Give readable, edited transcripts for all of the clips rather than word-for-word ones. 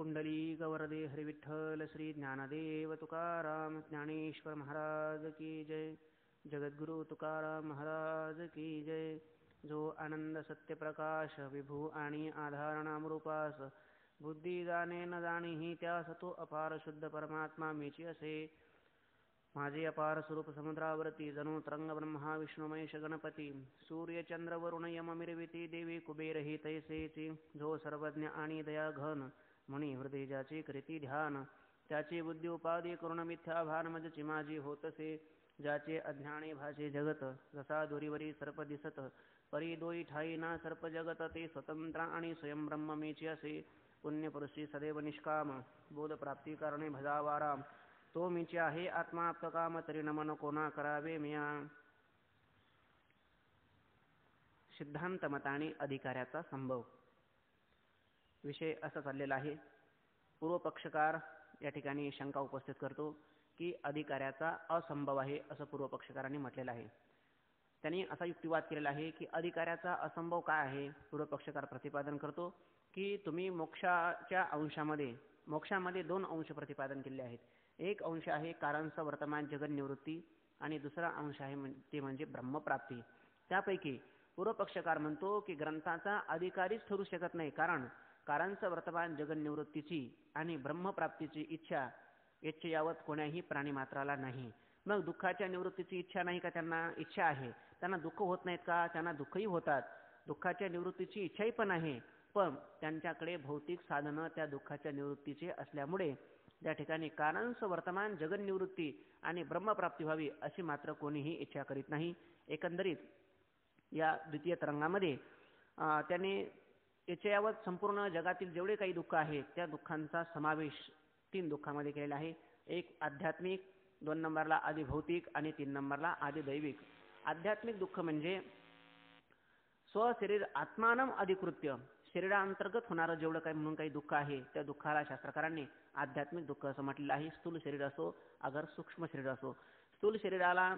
पुंडलीकवरदे हरिविठ्ठल श्री ज्ञानदेव तुकाराम ज्ञानेश्वर महाराज की जय. जगद्गुरु तुकाराम महाराज की जय. जो आनंद सत्य प्रकाश विभू आणि आधार नामरूपास बुद्धी जाणे न जाणीही त्यास तो अपार शुद्ध परमात्मा मीची असे. माझे अपार स्वरूप समुद्रावरती जणू तरंग ब्रह्मा विष्णू महेश गणपती सूर्य चंद्र वरुण यम मिरविती देवी कुबेर ही तैसेची. जो सर्वज्ञ आणि दया घन म्हणी हृदय ज्याची करीती ध्यान त्याची बुद्धी उपाधी करुण मिथ्या भान मजची माझी होतसे. ज्याचे अज्ञाने भाषे जगत जसा दोरीवरी सर्प दिसत परी दोई ठाई ना सर्प जगत ते स्वतंत्र आणि स्वयं ब्रह्म मीची असे. पुण्यपुरुषी सदैव निष्काम बोध प्राप्ती करणे भजावारा तो मीची आहे आत्मा काम तरी नमन कोणा करावे मिया. सिद्धांत मत आणि अधिकाऱ्याचा संभव विषय असा चाललेला आहे. पूर्वपक्षकार या ठिकाणी शंका उपस्थित करतो की अधिकाऱ्याचा असंभव आहे असं पूर्वपक्षकारांनी म्हटलेलं आहे. त्यांनी असा युक्तिवाद केलेला आहे की अधिकाऱ्याचा असंभव काय आहे. पूर्वपक्षकार प्रतिपादन करतो की तुम्ही मोक्षामध्ये दोन अंश प्रतिपादन केले आहेत. एक अंश आहे कारणच वर्तमान जगत निवृत्ती आणि दुसरा अंश आहे ते म्हणजे ब्रह्मप्राप्ती. त्यापैकी पूर्वपक्षकार म्हणतो की ग्रंथाचा अधिकारीच ठरू शकत नाही, कारणच वर्तमान जगत निवृत्तीची आणि ब्रह्मप्राप्तीची इच्छा यावत कोण्याही प्राणीमात्राला नाही. मग दुःखाच्या निवृत्तीची इच्छा नाही का? त्यांना इच्छा आहे, त्यांना दुःख होत नाहीत का? त्यांना दुःखही होतात. दुःखाच्या निवृत्तीची इच्छाही पण आहे, पण त्यांच्याकडे भौतिक साधनं त्या दुःखाच्या निवृत्तीचे असल्यामुळे त्या ठिकाणी कारणच वर्तमान जगत निवृत्ती आणि ब्रह्मप्राप्ती व्हावी अशी मात्र कोणीही इच्छा करीत नाही. एकंदरीत या द्वितीय तरंगामध्ये त्याने याच्यावर संपूर्ण जगातील जेवढे काही दुःख आहेत त्या दुःखांचा समावेश 3 दुःखामध्ये केलेला आहे. एक आध्यात्मिक, 2 नंबरला आधी भौतिक आणि 3 नंबरला आधी दैविक. आध्यात्मिक दुःख म्हणजे स्वशरीर आत्मानम अधिकृत्य शरीरांतर्गत होणारं जेवढं काही म्हणून काही दुःख आहे त्या दुःखाला शास्त्रकारांनी आध्यात्मिक दुःख असं म्हटलेलं आहे. स्थूल शरीर असो अगर सूक्ष्म शरीर असो. स्थूल शरीराला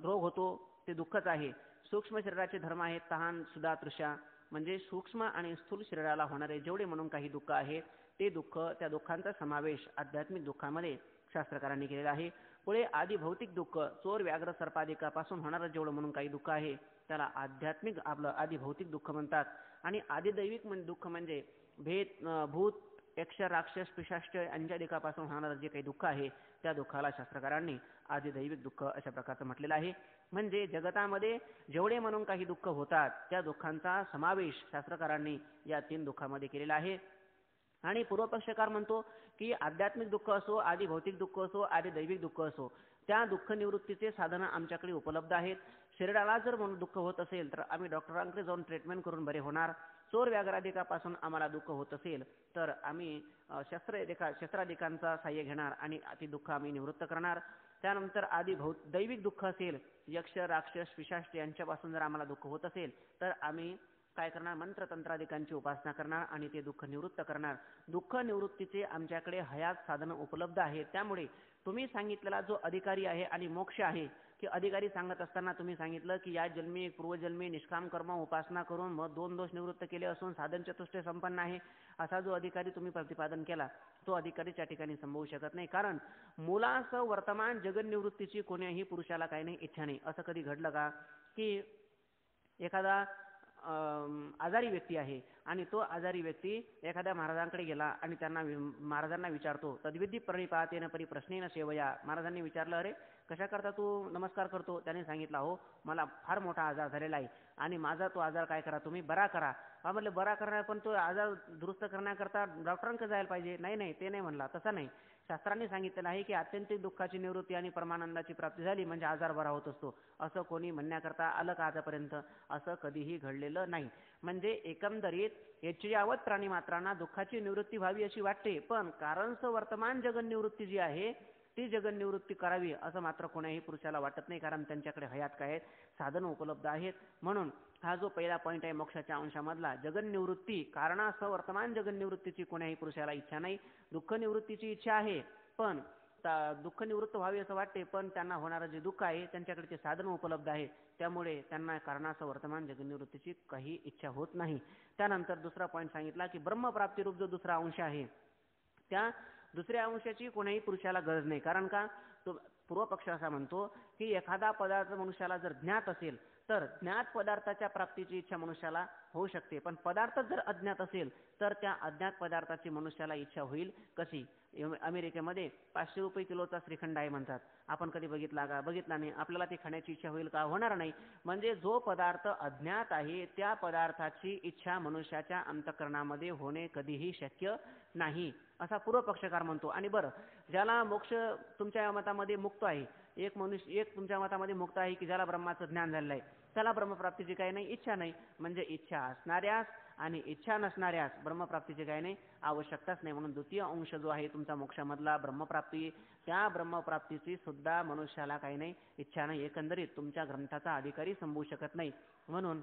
रोग होतो ते दुःखच आहे. सूक्ष्म शरीराचे धर्म आहेत तहान सुधा तृषा, म्हणजे सूक्ष्म आणि स्थूल शरीराला होणारे जेवढे म्हणून काही दुःख आहेत ते दुःख, त्या दुःखांचा समावेश आध्यात्मिक दुःखामध्ये शास्त्रकारांनी केलेला आहे. पुढे आधी भौतिक दुःख, चोर व्याघ्र सर्पादिकापासून होणारं जेवढं म्हणून काही दुःख आहे त्याला आध्यात्मिक आपलं आधी भौतिक दुःख म्हणतात. आणि आधी दैविक दुःख म्हणजे भूत यक्ष राक्षस पिशाच अंजलिकापासून होणारं जे काही दुःख आहे त्या दुःखाला शास्त्रकारांनी आधी दैविक दुःख अशा प्रकारचं म्हटलेलं आहे. म्हणजे जगतामध्ये जेवढे म्हणून काही दुःख होतात त्या दुःखांचा समावेश शास्त्रकारांनी या 3 दुःखामध्ये केलेला आहे. आणि पूर्वपक्षकार म्हणतो की आध्यात्मिक दुःख असो, आधी भौतिक दुःख असो, आधी दैविक दुःख असो, त्या दुःख निवृत्तीचे साधनं आमच्याकडे उपलब्ध आहेत. शरीराला जर म्हणून दुःख होत असेल तर आम्ही डॉक्टरांकडे जाऊन ट्रीटमेंट करून बरे होणार. चोर व्याघ्रादिकापासून आम्हाला दुःख होत असेल तर आम्ही शस्त्रादिकांचा सहाय्य घेणार आणि ती दुःख आम्ही निवृत्त करणार. त्यानंतर आधी दैविक दुःख असेल, यक्ष राक्षस पिशाच यांच्यापासून जर आम्हाला दुःख होत असेल तर आम्ही काय करणार? मंत्रतंत्रादिकांची उपासना करणार आणि ते दुःख निवृत्त करणार. दुःख निवृत्तीचे आमच्याकडे हयात साधनं उपलब्ध आहेत. त्यामुळे तुम्ही सांगितलेला जो अधिकारी आहे आणि मोक्ष आहे, की अधिकारी सांगत असताना तुम्ही सांगितलं की या जन्मी पूर्वजन्मी निष्काम कर्म उपासना करून मग 2 दोष निवृत्त केले असून साधन चतुष्टय संपन्न आहे असा जो अधिकारी तुम्ही प्रतिपादन केला तो अधिकारी त्या ठिकाणी संभवू शकत नाही. कारण मुलासह वर्तमान जगन निवृत्तीची कोण्याही पुरुषाला काही नाही इच्छा नाही. असं कधी घडलं का की एखादा आजारी व्यक्ती आहे आणि तो आजारी व्यक्ती एखाद्या महाराजांकडे गेला आणि महाराजांना विचारतो तद्विधी प्रणिपातेन परी प्रश्नेन सेवया. महाराजांनी विचारलं, अरे कशा करता तू नमस्कार करतो? त्याने सांगितलं, हो मला फार मोठा आजार झालेला आहे आणि माझा तो आजार काय करा तुम्ही बरा करा. म्हटलं बरा करणार, पण तो आजार दुरुस्त करण्याकरता डॉक्टरांकडे जायला पाहिजे. नाही ते नाही म्हणला. तसं नाही, शास्त्रांनी सांगितलेलं आहे की आत्यंतिक दुःखाची निवृत्ती आणि परमानंदाची प्राप्ती झाली म्हणजे आजार बरा होत असतो. असं कोणी म्हणण्याकरता आलं का आतापर्यंत? असं कधीही घडलेलं नाही. म्हणजे एकंदरीत यावत प्राणीमात्रांना दुःखाची निवृत्ती व्हावी अशी वाटते, पण कारणच वर्तमान जगन निवृत्ती जी आहे ती जगन निवृत्ती करावी असं मात्र कोणाही पुरुषाला वाटत नाही. कारण त्यांच्याकडे हयात काय आहेत? साधनं उपलब्ध आहेत. म्हणून हा जो पहिला पॉईंट आहे मोक्षाच्या अंशामधला, जगन निवृत्ती कारणासह वर्तमान जगन निवृत्तीची कोणाही पुरुषाला इच्छा नाही. दुःख निवृत्तीची इच्छा आहे, पण दुःख निवृत्त व्हावे असं वाटते, पण त्यांना होणारं जे दुःख आहे त्यांच्याकडे ते साधन उपलब्ध आहे, त्यामुळे त्यांना कारणासह वर्तमान जगनिवृत्तीची काही इच्छा होत नाही. त्यानंतर दुसरा पॉईंट सांगितला की ब्रह्मप्राप्तीरूप जो दुसरा अंश आहे त्या दुसऱ्या अंशाची कोणाही पुरुषाला गरज नाही. कारण का, तो पूर्व पक्ष असा म्हणतो की एखादा पदार्थ मनुष्याला जर ज्ञात असेल तर ज्ञात पदार्थाच्या प्राप्तीची इच्छा मनुष्याला होऊ शकते, पण पदार्थ जर अज्ञात असेल तर त्या अज्ञात पदार्थाची मनुष्याला इच्छा होईल कशी. अमेरिकेमध्ये 500 रुपये किलोचा श्रीखंड आहे म्हणतात, आपण कधी बघितला का? बघितला नाही. आपल्याला ते खाण्याची इच्छा होईल का? होणार नाही. म्हणजे जो पदार्थ अज्ञात आहे त्या पदार्थाची इच्छा मनुष्याच्या अंतःकरणामध्ये होणे कधीही शक्य नाही असा पूर्व पक्षकार म्हणतो. आणि बरं, ज्याला मोक्ष तुमच्या मतामध्ये मुक्त आहे, एक तुमच्या मतामध्ये मुक्त आहे की ज्याला ब्रह्माचं ज्ञान झालेलं आहे, त्याला ब्रह्मप्राप्तीची काही नाही, इच्छा नाही. म्हणजे इच्छा असणाऱ्यास आणि इच्छा नसणाऱ्यास ब्रह्मप्राप्तीची काही नाही, आवश्यकताच नाही. म्हणून द्वितीय अंश जो आहे तुमचा मोक्षामधला ब्रह्मप्राप्ती, त्या ब्रह्मप्राप्तीची सुद्धा मनुष्याला काही नाही, इच्छा नाही. एकंदरीत तुमच्या ग्रंथाचा अधिकारी संभवू शकत नाही. म्हणून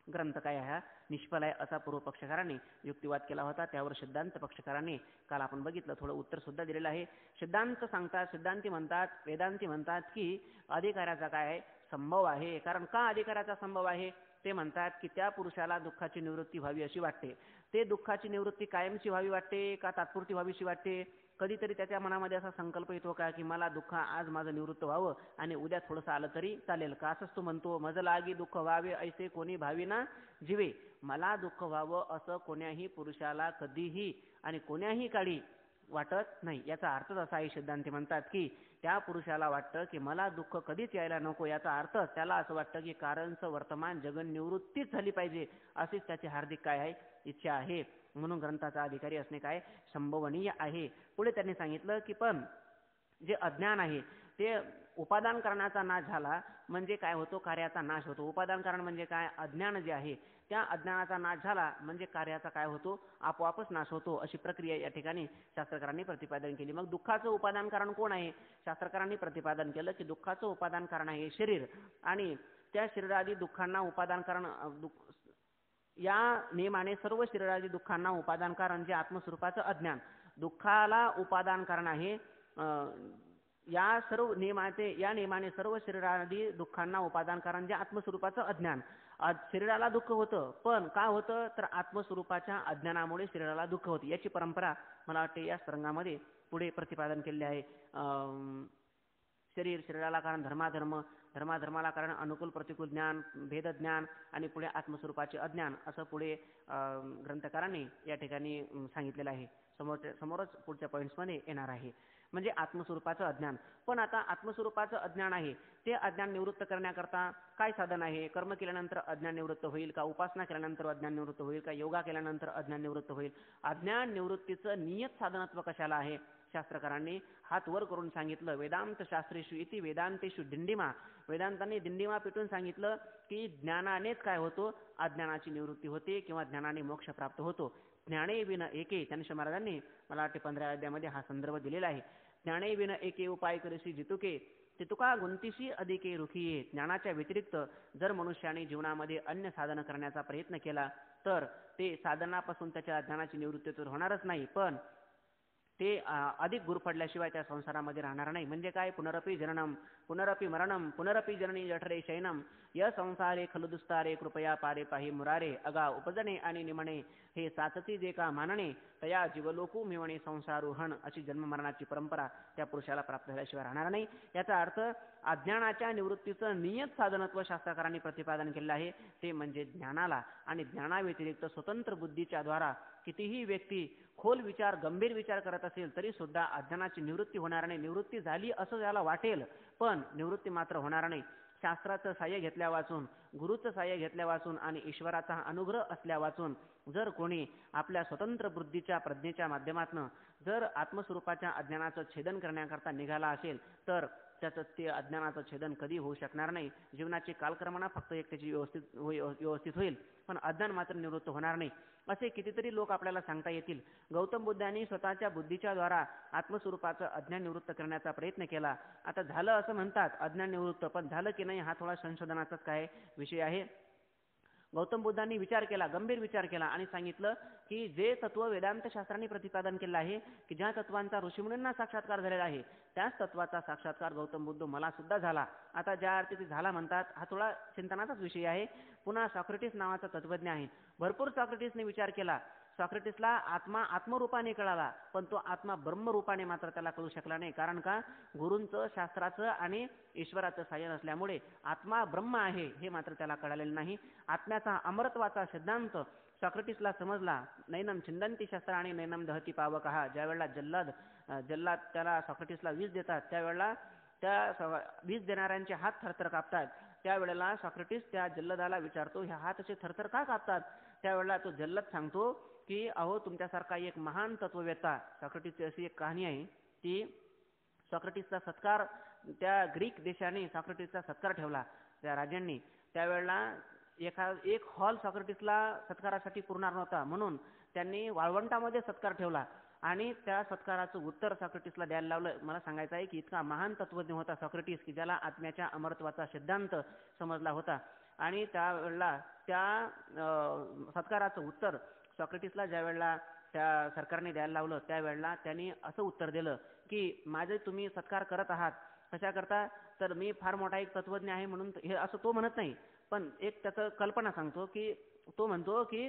ग्रंथ काय हा निष्फळ आहे असा पूर्व पक्षकारांनी युक्तिवाद केला होता. त्यावर सिद्धांत पक्षकारांनी काल आपण बघितलं, थोडं उत्तर सुद्धा दिलेलं आहे. सिद्धांती म्हणतात, वेदांती म्हणतात की अधिकाराचा काय आहे, संभव आहे. कारण का अधिकाराचा संभव आहे? ते म्हणतात की त्या पुरुषाला दुःखाची निवृत्ती व्हावी अशी वाटते. ते दुःखाची निवृत्ती कायमची व्हावी वाटते का तात्पुरती व्हावीशी वाटते? कधीतरी त्याच्या मनामध्ये असा संकल्प येतो का की मला दुःख आज माझं निवृत्त व्हावं आणि उद्या थोडंसं आलं तरी चालेल का? असंच तो म्हणतो, मज लागी दुःख व्हावे ऐसे कोणी भाविना जीवे. मला दुःख व्हावं असं कोण्याही पुरुषाला कधीही आणि कोण्याही काळी वाटत नाही. याचा अर्थच असा आहे, सिद्धांती म्हणतात की त्या पुरुषाला वाटतं की मला दुःख कधीच यायला नको. याचा अर्थ त्याला असं वाटतं की कारणचं वर्तमान जगन निवृत्तीच झाली पाहिजे अशीच त्याची हार्दिक काय आहे, इच्छा आहे. म्हणून ग्रंथाचा अधिकारी असणे काय संभवनीय आहे. पुढे त्यांनी सांगितलं की पण जे अज्ञान आहे ते उपादान करण्याचा नाश झाला म्हणजे काय होतो, कार्याचा नाश होतो. उपादान कारण म्हणजे काय, अज्ञान जे आहे त्या अज्ञानाचा नाश झाला म्हणजे कार्याचा काय होतो, आपोआपच नाश होतो. अशी प्रक्रिया या ठिकाणी शास्त्रकारांनी प्रतिपादन केली. मग दुःखाचं उपादान कारण कोण आहे? शास्त्रकारांनी प्रतिपादन केलं की दुःखाचं उपादान कारण आहे शरीर, आणि त्या शरीरादी दुःखांना उपादान कारण या नियमाने सर्व शरीरादी दुःखांना उपादान कारण जे आत्मस्वरूपाचं अज्ञान, दुःखाला उपादान कारण आहे. या सर्व नियमाने सर्व शरीरादी दुःखांना उपादान कारण जे आत्मस्वरूपाचं अज्ञान. शरीराला दुःख होतं, पण का होतं तर आत्मस्वरूपाच्या अज्ञानामुळे शरीराला दुःख होते. याची परंपरा मला वाटते या सरंगामध्ये पुढे प्रतिपादन केले आहे. शरीराला कारण धर्माधर्म, धर्माला कारण अनुकूल प्रतिकूल ज्ञान, भेद ज्ञान, आणि पुढे आत्मस्वरूपाचे अज्ञान, असं पुढे ग्रंथकारांनी या ठिकाणी सांगितलेलं आहे. समोरच पुढच्या पॉईंट्समध्ये येणार आहे. म्हणजे आत्मस्वरूपाचं अज्ञान. पण आता आत्मस्वरूपाचं अज्ञान आहे ते अज्ञान निवृत्त करण्याकरता काय साधन आहे? कर्म केल्यानंतर अज्ञान निवृत्त होईल का? उपासना केल्यानंतर अज्ञान निवृत्त होईल का? योगा केल्यानंतर अज्ञान निवृत्त होईल? अज्ञान निवृत्तीचं नियत साधनत्व कशाला आहे? शास्त्रकारांनी हात वर करून सांगितलं, वेदांत शास्त्रेषु इति वेदांतेषु दिंडिमा. वेदांतांनी दिंडिमा पेटून सांगितलं की ज्ञानानेच काय होतो, अज्ञानाची निवृत्ती होते किंवा ज्ञानाने मोक्ष प्राप्त होतो. ज्ञाने विन एके, ज्ञानेश्वर महाराजांनी मला वाटते 15 अध्यायामध्ये हा संदर्भ दिलेला आहे. ज्ञाने विन एके उपाय करीसी जितुके, ते तुका गुंतीशी अधिके रुखिये. ज्ञानाच्या व्यतिरिक्त जर मनुष्याने जीवनामध्ये अन्य साधन करण्याचा प्रयत्न केला तर ते साधनापासून त्याच्या ज्ञानाची निवृत्ती तर होणारच नाही, पण ते अधिक गुरफडल्याशिवाय त्या संसारामध्ये राहणार नाही. म्हणजे काय, पुनरपी जननम पुनरपी मरणम पुनरपी जननी जठरे शयनम य संसारे खलु दुस्तारे कृपया पारे पाहि मुरारे. अगा उपजणे आणि निमणे हे साचती जे का मानणे, तया जीवलोकू मिवणे संसारोहण. अशी जन्ममरणाची परंपरा त्या पुरुषाला प्राप्त झाल्याशिवाय राहणार नाही. याचा अर्थ अज्ञानाच्या निवृत्तीचं नियत साधनत्व शास्त्रकारांनी प्रतिपादन केलं आहे, ते म्हणजे ज्ञानाला. आणि ज्ञानाव्यतिरिक्त स्वतंत्र बुद्धीच्या द्वारा कितीही व्यक्ती खोल विचार, गंभीर विचार करत असेल तरी सुद्धा अज्ञानाची निवृत्ती होणार नाही. निवृत्ती झाली असं त्याला वाटेल, पण निवृत्ती मात्र होणार नाही. शास्त्राचं साह्य घेतल्या वाचून, गुरुचं साह्य घेतल्या वाचून आणि ईश्वराचा अनुग्रह असल्या वाचून जर कोणी आपल्या स्वतंत्र बुद्धीच्या प्रज्ञेच्या माध्यमातून जर आत्मस्वरूपाच्या अज्ञानाचं छेदन करण्याकरता निघाला असेल तर त्याचं ते अज्ञानाचं छेदन कधी होऊ शकणार नाही. जीवनाची कालक्रमणा फक्त एक त्याची व्यवस्थित होईल, पण अज्ञान मात्र निवृत्त होणार नाही. असे कितीतरी लोक आपल्याला सांगता येतील. गौतम बुद्धांनी स्वतःच्या बुद्धीच्या द्वारा आत्मस्वरूपाचं अज्ञान निवृत्त करण्याचा प्रयत्न केला. आता झालं असं म्हणतात अज्ञान निवृत्त, पण झालं की नाही हा थोडा संशोधनाचाच काय विषय आहे. गौतम बुद्धांनी विचार केला, गंभीर विचार केला आणि सांगितलं की जे तत्व वेदांत शास्त्रांनी प्रतिपादन केलं आहे की ज्या तत्वांचा ऋषीमुनींना साक्षात्कार झालेला आहे त्याच तत्वाचा साक्षात्कार गौतम बुद्ध मला सुद्धा झाला. आता ज्या अर्थी ते झाला म्हणतात हा थोडा चिंतनाचाच विषय आहे. पुन्हा सॉक्रेटिस नावाचा तत्वज्ञ आहे. भरपूर सॉक्रेटिसने विचार केला. सॉक्रेटिसला आत्मा आत्मरूपाने कळाला, पण तो आत्मा ब्रह्मरूपाने मात्र त्याला कळू शकला नाही. कारण का? गुरूंचं, शास्त्राचं आणि ईश्वराचं साह्य नसल्यामुळे आत्मा ब्रह्म आहे हे मात्र त्याला कळालेलं नाही. आत्म्याचा अमरत्वाचा सिद्धांत सॉक्रेटिसला समजला. नैनम छिंदंती शस्त्र आणि नैनम दहती पावकः. ज्यावेळेला जल्लाद त्याला सॉक्रेटिसला विष देतात त्यावेळेला त्या विष देणाऱ्यांचे हात थरथर कापतात. त्यावेळेला सॉक्रेटिस त्या जल्लदाला विचारतो, ह्या हात असे थरथर का कापतात? त्यावेळेला तो जल्लद सांगतो की अहो तुमच्यासारखा एक महान तत्ववेत्ता. सॉक्रेटिसची अशी एक कहाणी आहे की सॉक्रेटिसचा सत्कार त्या ग्रीक देशाने सॉक्रेटिसचा सत्कार ठेवला त्या राजांनी. त्यावेळेला एक हॉल सॉक्रेटिसला सत्कारासाठी पुरणार नव्हता म्हणून त्यांनी वाळवंटामध्ये सत्कार ठेवला आणि त्या सत्काराचं उत्तर सॉक्रेटिसला द्यायला लावलं. मला सांगायचं आहे की इतका महान तत्वज्ञ होता सॉक्रेटिस की ज्याला आत्म्याच्या अमरत्वाचा सिद्धांत समजला होता. आणि त्यावेळेला त्या सत्काराचं उत्तर सॉक्रेटिसला ज्यावेळेला त्या सरकारने द्यायला लावलं त्यावेळेला त्यांनी असं उत्तर दिलं की माझे तुम्ही सत्कार करत आहात कशा करता, तर मी फार मोठा एक तत्वज्ञ आहे म्हणून हे असं तो म्हणत नाही, पण एक त्याचं कल्पना सांगतो की तो म्हणतो की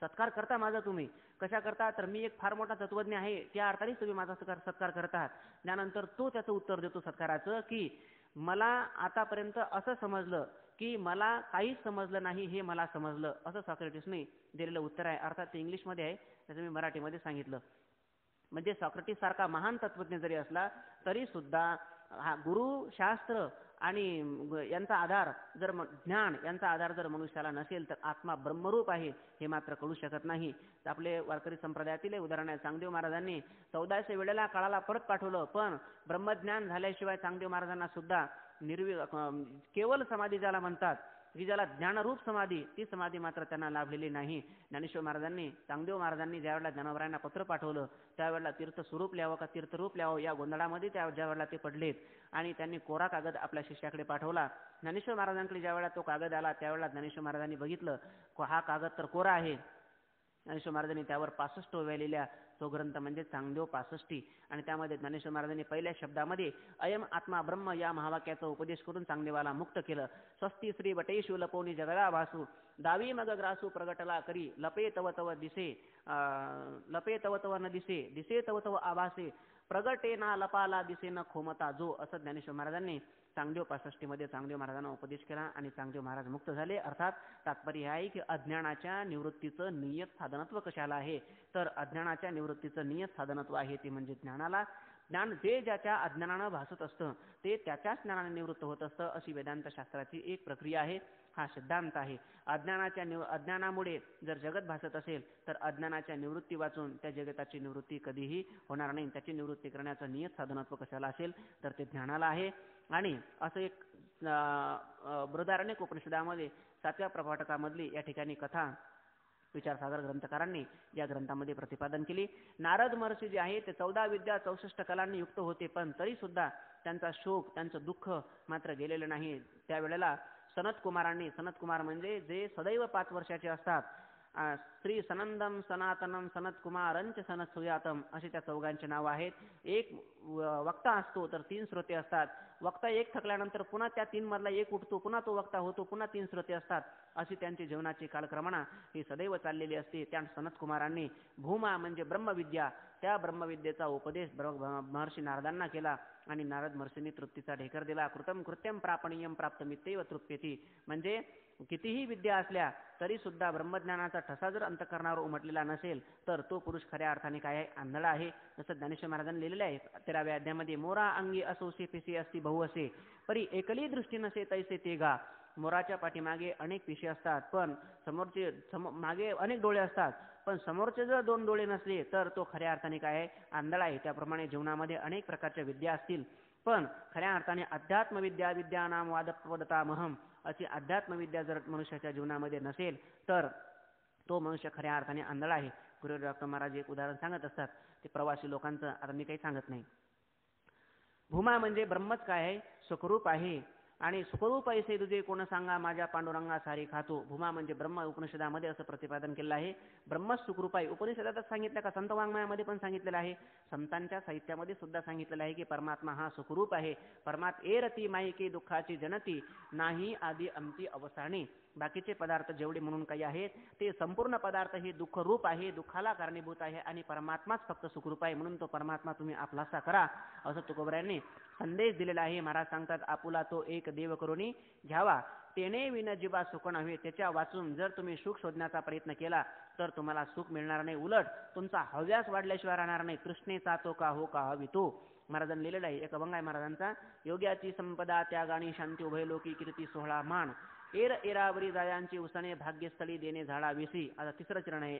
सत्कार करता माझा तुम्ही कशा करता, तर मी एक फार मोठा तत्वज्ञ आहे त्या अर्थानेच तुम्ही माझा सत्कार करत आहात. त्यानंतर तो त्याचं उत्तर देतो सत्काराचं की मला आतापर्यंत असं समजलं की मला काहीच समजलं नाही हे मला समजलं, असं सॉक्रेटिसने दिलेलं उत्तर आहे. अर्थात ते इंग्लिशमध्ये आहे, त्याचं मी मराठीमध्ये सांगितलं. म्हणजे सॉक्रेटिस सारखा महान तत्वज्ञ जरी असला तरी सुद्धा हा गुरु, शास्त्र आणि यांचा आधार जर ज्ञान यांचा आधार जर मनुष्याला नसेल तर आत्मा ब्रह्मरूप आहे हे मात्र कळू शकत नाही. आपले वारकरी संप्रदायातील उदाहरण आहे. चांगदेव महाराजांनी 1400 वेळेला काळाला परत पाठवलं, पण ब्रह्मज्ञान झाल्याशिवाय चांगदेव महाराजांना सुद्धा केवल समाधी ज्याला म्हणतात की ज्याला ज्ञानरूप समाधी, ती समाधी मात्र त्यांना लाभलेली नाही. ज्ञानेश्वर महाराजांनी, चांगदेव महाराजांनी ज्यावेळेला ज्ञानोबरायांना पत्र पाठवलं त्यावेळेला तीर्थ स्वरूप लिहावं का तीर्थरूप लिहावं या गोंधळामध्ये ज्यावेळेला ते पडलेत आणि त्यांनी कोरा कागद आपल्या शिष्याकडे पाठवला. ज्ञानेश्वर महाराजांकडे ज्यावेळेला तो कागद आला त्यावेळेला ज्ञानेश्वर महाराजांनी बघितलं हा कागद तर कोरा आहे. ज्ञानेश्वर महाराजांनी त्यावर 65 ओव्या लिहिल्या. तो ग्रंथ म्हणजे चांगदेव 65 आणि त्यामध्ये ज्ञानेश्वर महाराजांनी पहिल्या शब्दामध्ये अयम आत्मा ब्रह्म या महावाक्याचा उपदेश करून चांगदेवाला मुक्त केलं. स्वस्ती श्री वटेशु लपवणी जगदा भासू दावी मग ग्रासू प्रगटला करी लपे तव तव दिसे लपे तव तव न दिसे दिसे तव तव आभासे प्रगटे ना लपाला दिसे न खोमता जो, असं ज्ञानेश्वर महाराजांनी चांगदेव 65 मध्ये चांगदेव महाराजांना उपदेश केला आणि चांगदेव महाराज मुक्त झाले. अर्थात तात्पर्य आहे की अज्ञानाच्या निवृत्तीचं नियत साधनत्व कशाला आहे, तर अज्ञानाच्या निवृत्तीचं नियत साधनत्व आहे ते म्हणजे ज्ञानाला. ज्ञान जे ज्याच्या अज्ञानानं भासत असतं ते त्याच्याच ज्ञानाने निवृत्त होत असतं, अशी वेदांत शास्त्राची एक प्रक्रिया आहे. हा सिद्धांत आहे. अज्ञानामुळे जर जगत भासत असेल तर अज्ञानाच्या निवृत्ती वाचून त्या जगताची निवृत्ती कधीही होणार नाही. त्याची निवृत्ती करण्याचं नियत साधनत्व कशाला असेल तर ते ज्ञानाला आहे. आणि असं एक बृहदारण्यक उपनिषदामध्ये 7व्या प्रपाठकामधली या ठिकाणी कथा विचारसागर ग्रंथकारांनी या ग्रंथामध्ये प्रतिपादन केली. नारद महर्षी जे आहे ते 14 विद्या 64 कलांनी युक्त होते, पण तरी सुद्धा त्यांचा शोक, त्यांचं दुःख मात्र गेलेलं नाही. त्यावेळेला सनत कुमार म्हणजे जे सदैव 5 वर्षाचे असतात, श्री सनंदम सनातनम सनत कुमारंच सनत सुयातम असे त्या चौघांचे नाव आहेत. एक वक्ता असतो तर 3 श्रोते असतात. वक्ता एक थकल्यानंतर पुन्हा त्या 3 मधला एक उठतो, पुन्हा तो वक्ता होतो, पुन्हा 3 श्रोते असतात. अशी त्यांची जीवनाची कालक्रमणा ही सदैव चाललेली असते. त्या सनत कुमारांनी भूमा म्हणजे ब्रह्मविद्या, त्या ब्रह्मविद्येचा उपदेश महर्षी नारदांना केला आणि नारद महर्षींनी तृप्तीचा ढेकर दिला. कृतम कृत्यम प्रापणीयम प्राप्त मित्यैव तृप्यती. म्हणजे कितीही विद्या असल्या तरी सुद्धा ब्रह्मज्ञानाचा ठसा जर अंतःकरणावर उमटलेला नसेल तर तो पुरुष खऱ्या अर्थाने काय आहे, आंधळा आहे. जसं ज्ञानेश्वर महाराजांनी लिहिलेले आहे 13व्या अध्यायामध्ये, मोरा अंगी असोसे पिसे असती बहु असे परी एकली दृष्टी नसे तैसे ते गा. मोराच्या पाठीमागे अनेक पिशे असतात पण मागे अनेक डोळे असतात, पण समोरचे जर 2 डोळे नसले तर तो खऱ्या अर्थाने काय आहे, आंधळा आहे. त्याप्रमाणे जीवनामध्ये अनेक प्रकारच्या विद्या असतील पण खऱ्या अर्थाने अध्यात्मविद्या विद्यानाम वादपवदतामहम अशी अध्यात्मविद्या जर मनुष्याच्या जीवनामध्ये नसेल तर तो मनुष्य खऱ्या अर्थाने आंधळा आहे. गुरु डॉक्टर महाराज एक उदाहरण सांगत असतात, ते प्रवासी लोकांचं, आता मी काही सांगत नाही. भूमा म्हणजे ब्रह्मच काय आहे, सुखरूप आहे आणि सुखरूप ऐसे तुझे कोण सांगा माझ्या पांडुरंगा सारी खातो. भूमा म्हणजे ब्रह्म उपनिषदामध्ये असं प्रतिपादन केलं आहे. ब्रह्म सुखरूप आहे. उपनिषदातच सांगितलं का संत वाङ्मयामध्ये पण सांगितलेलं आहे. संतांच्या साहित्यामध्ये सुद्धा सांगितलेलं आहे की परमात्मा हा सुखरूप आहे. परमात एरती माईकी दुःखाची जनती नाही आधी अंती अवसानी. बाकीचे पदार्थ जेवढे म्हणून काही आहेत ते संपूर्ण पदार्थ हे दुःखरूप आहे, दुःखाला कारणीभूत आहे आणि परमात्माच फक्त सुखरूप आहे. म्हणून तो परमात्मा तुम्ही आपलासा करा असं तुकोबरायांनी संदेश दिलेला आहे. महाराज सांगतात आपुला तो एक देव करुणी घ्यावा तेने विन जीवा सुख नव्हे. त्याच्या वाचून जर तुम्ही सुख शोधण्याचा प्रयत्न केला तर तुम्हाला सुख मिळणार नाही, उलट तुमचा हव्यास वाढल्याशिवाय राहणार नाही. तृष्णेचा तो का हो का हवी तो. महाराजांनी लिहिलेला आहे. एक अभंग आहे महाराजांचा, योग्याची संपदा त्यागाणी शांती उभय लोकी कीर्ती सोहळा मान एर एरावरी जायांची उसणे भाग्यस्थळी देणे झाडा विसी. आता तिसरं चरण आहे,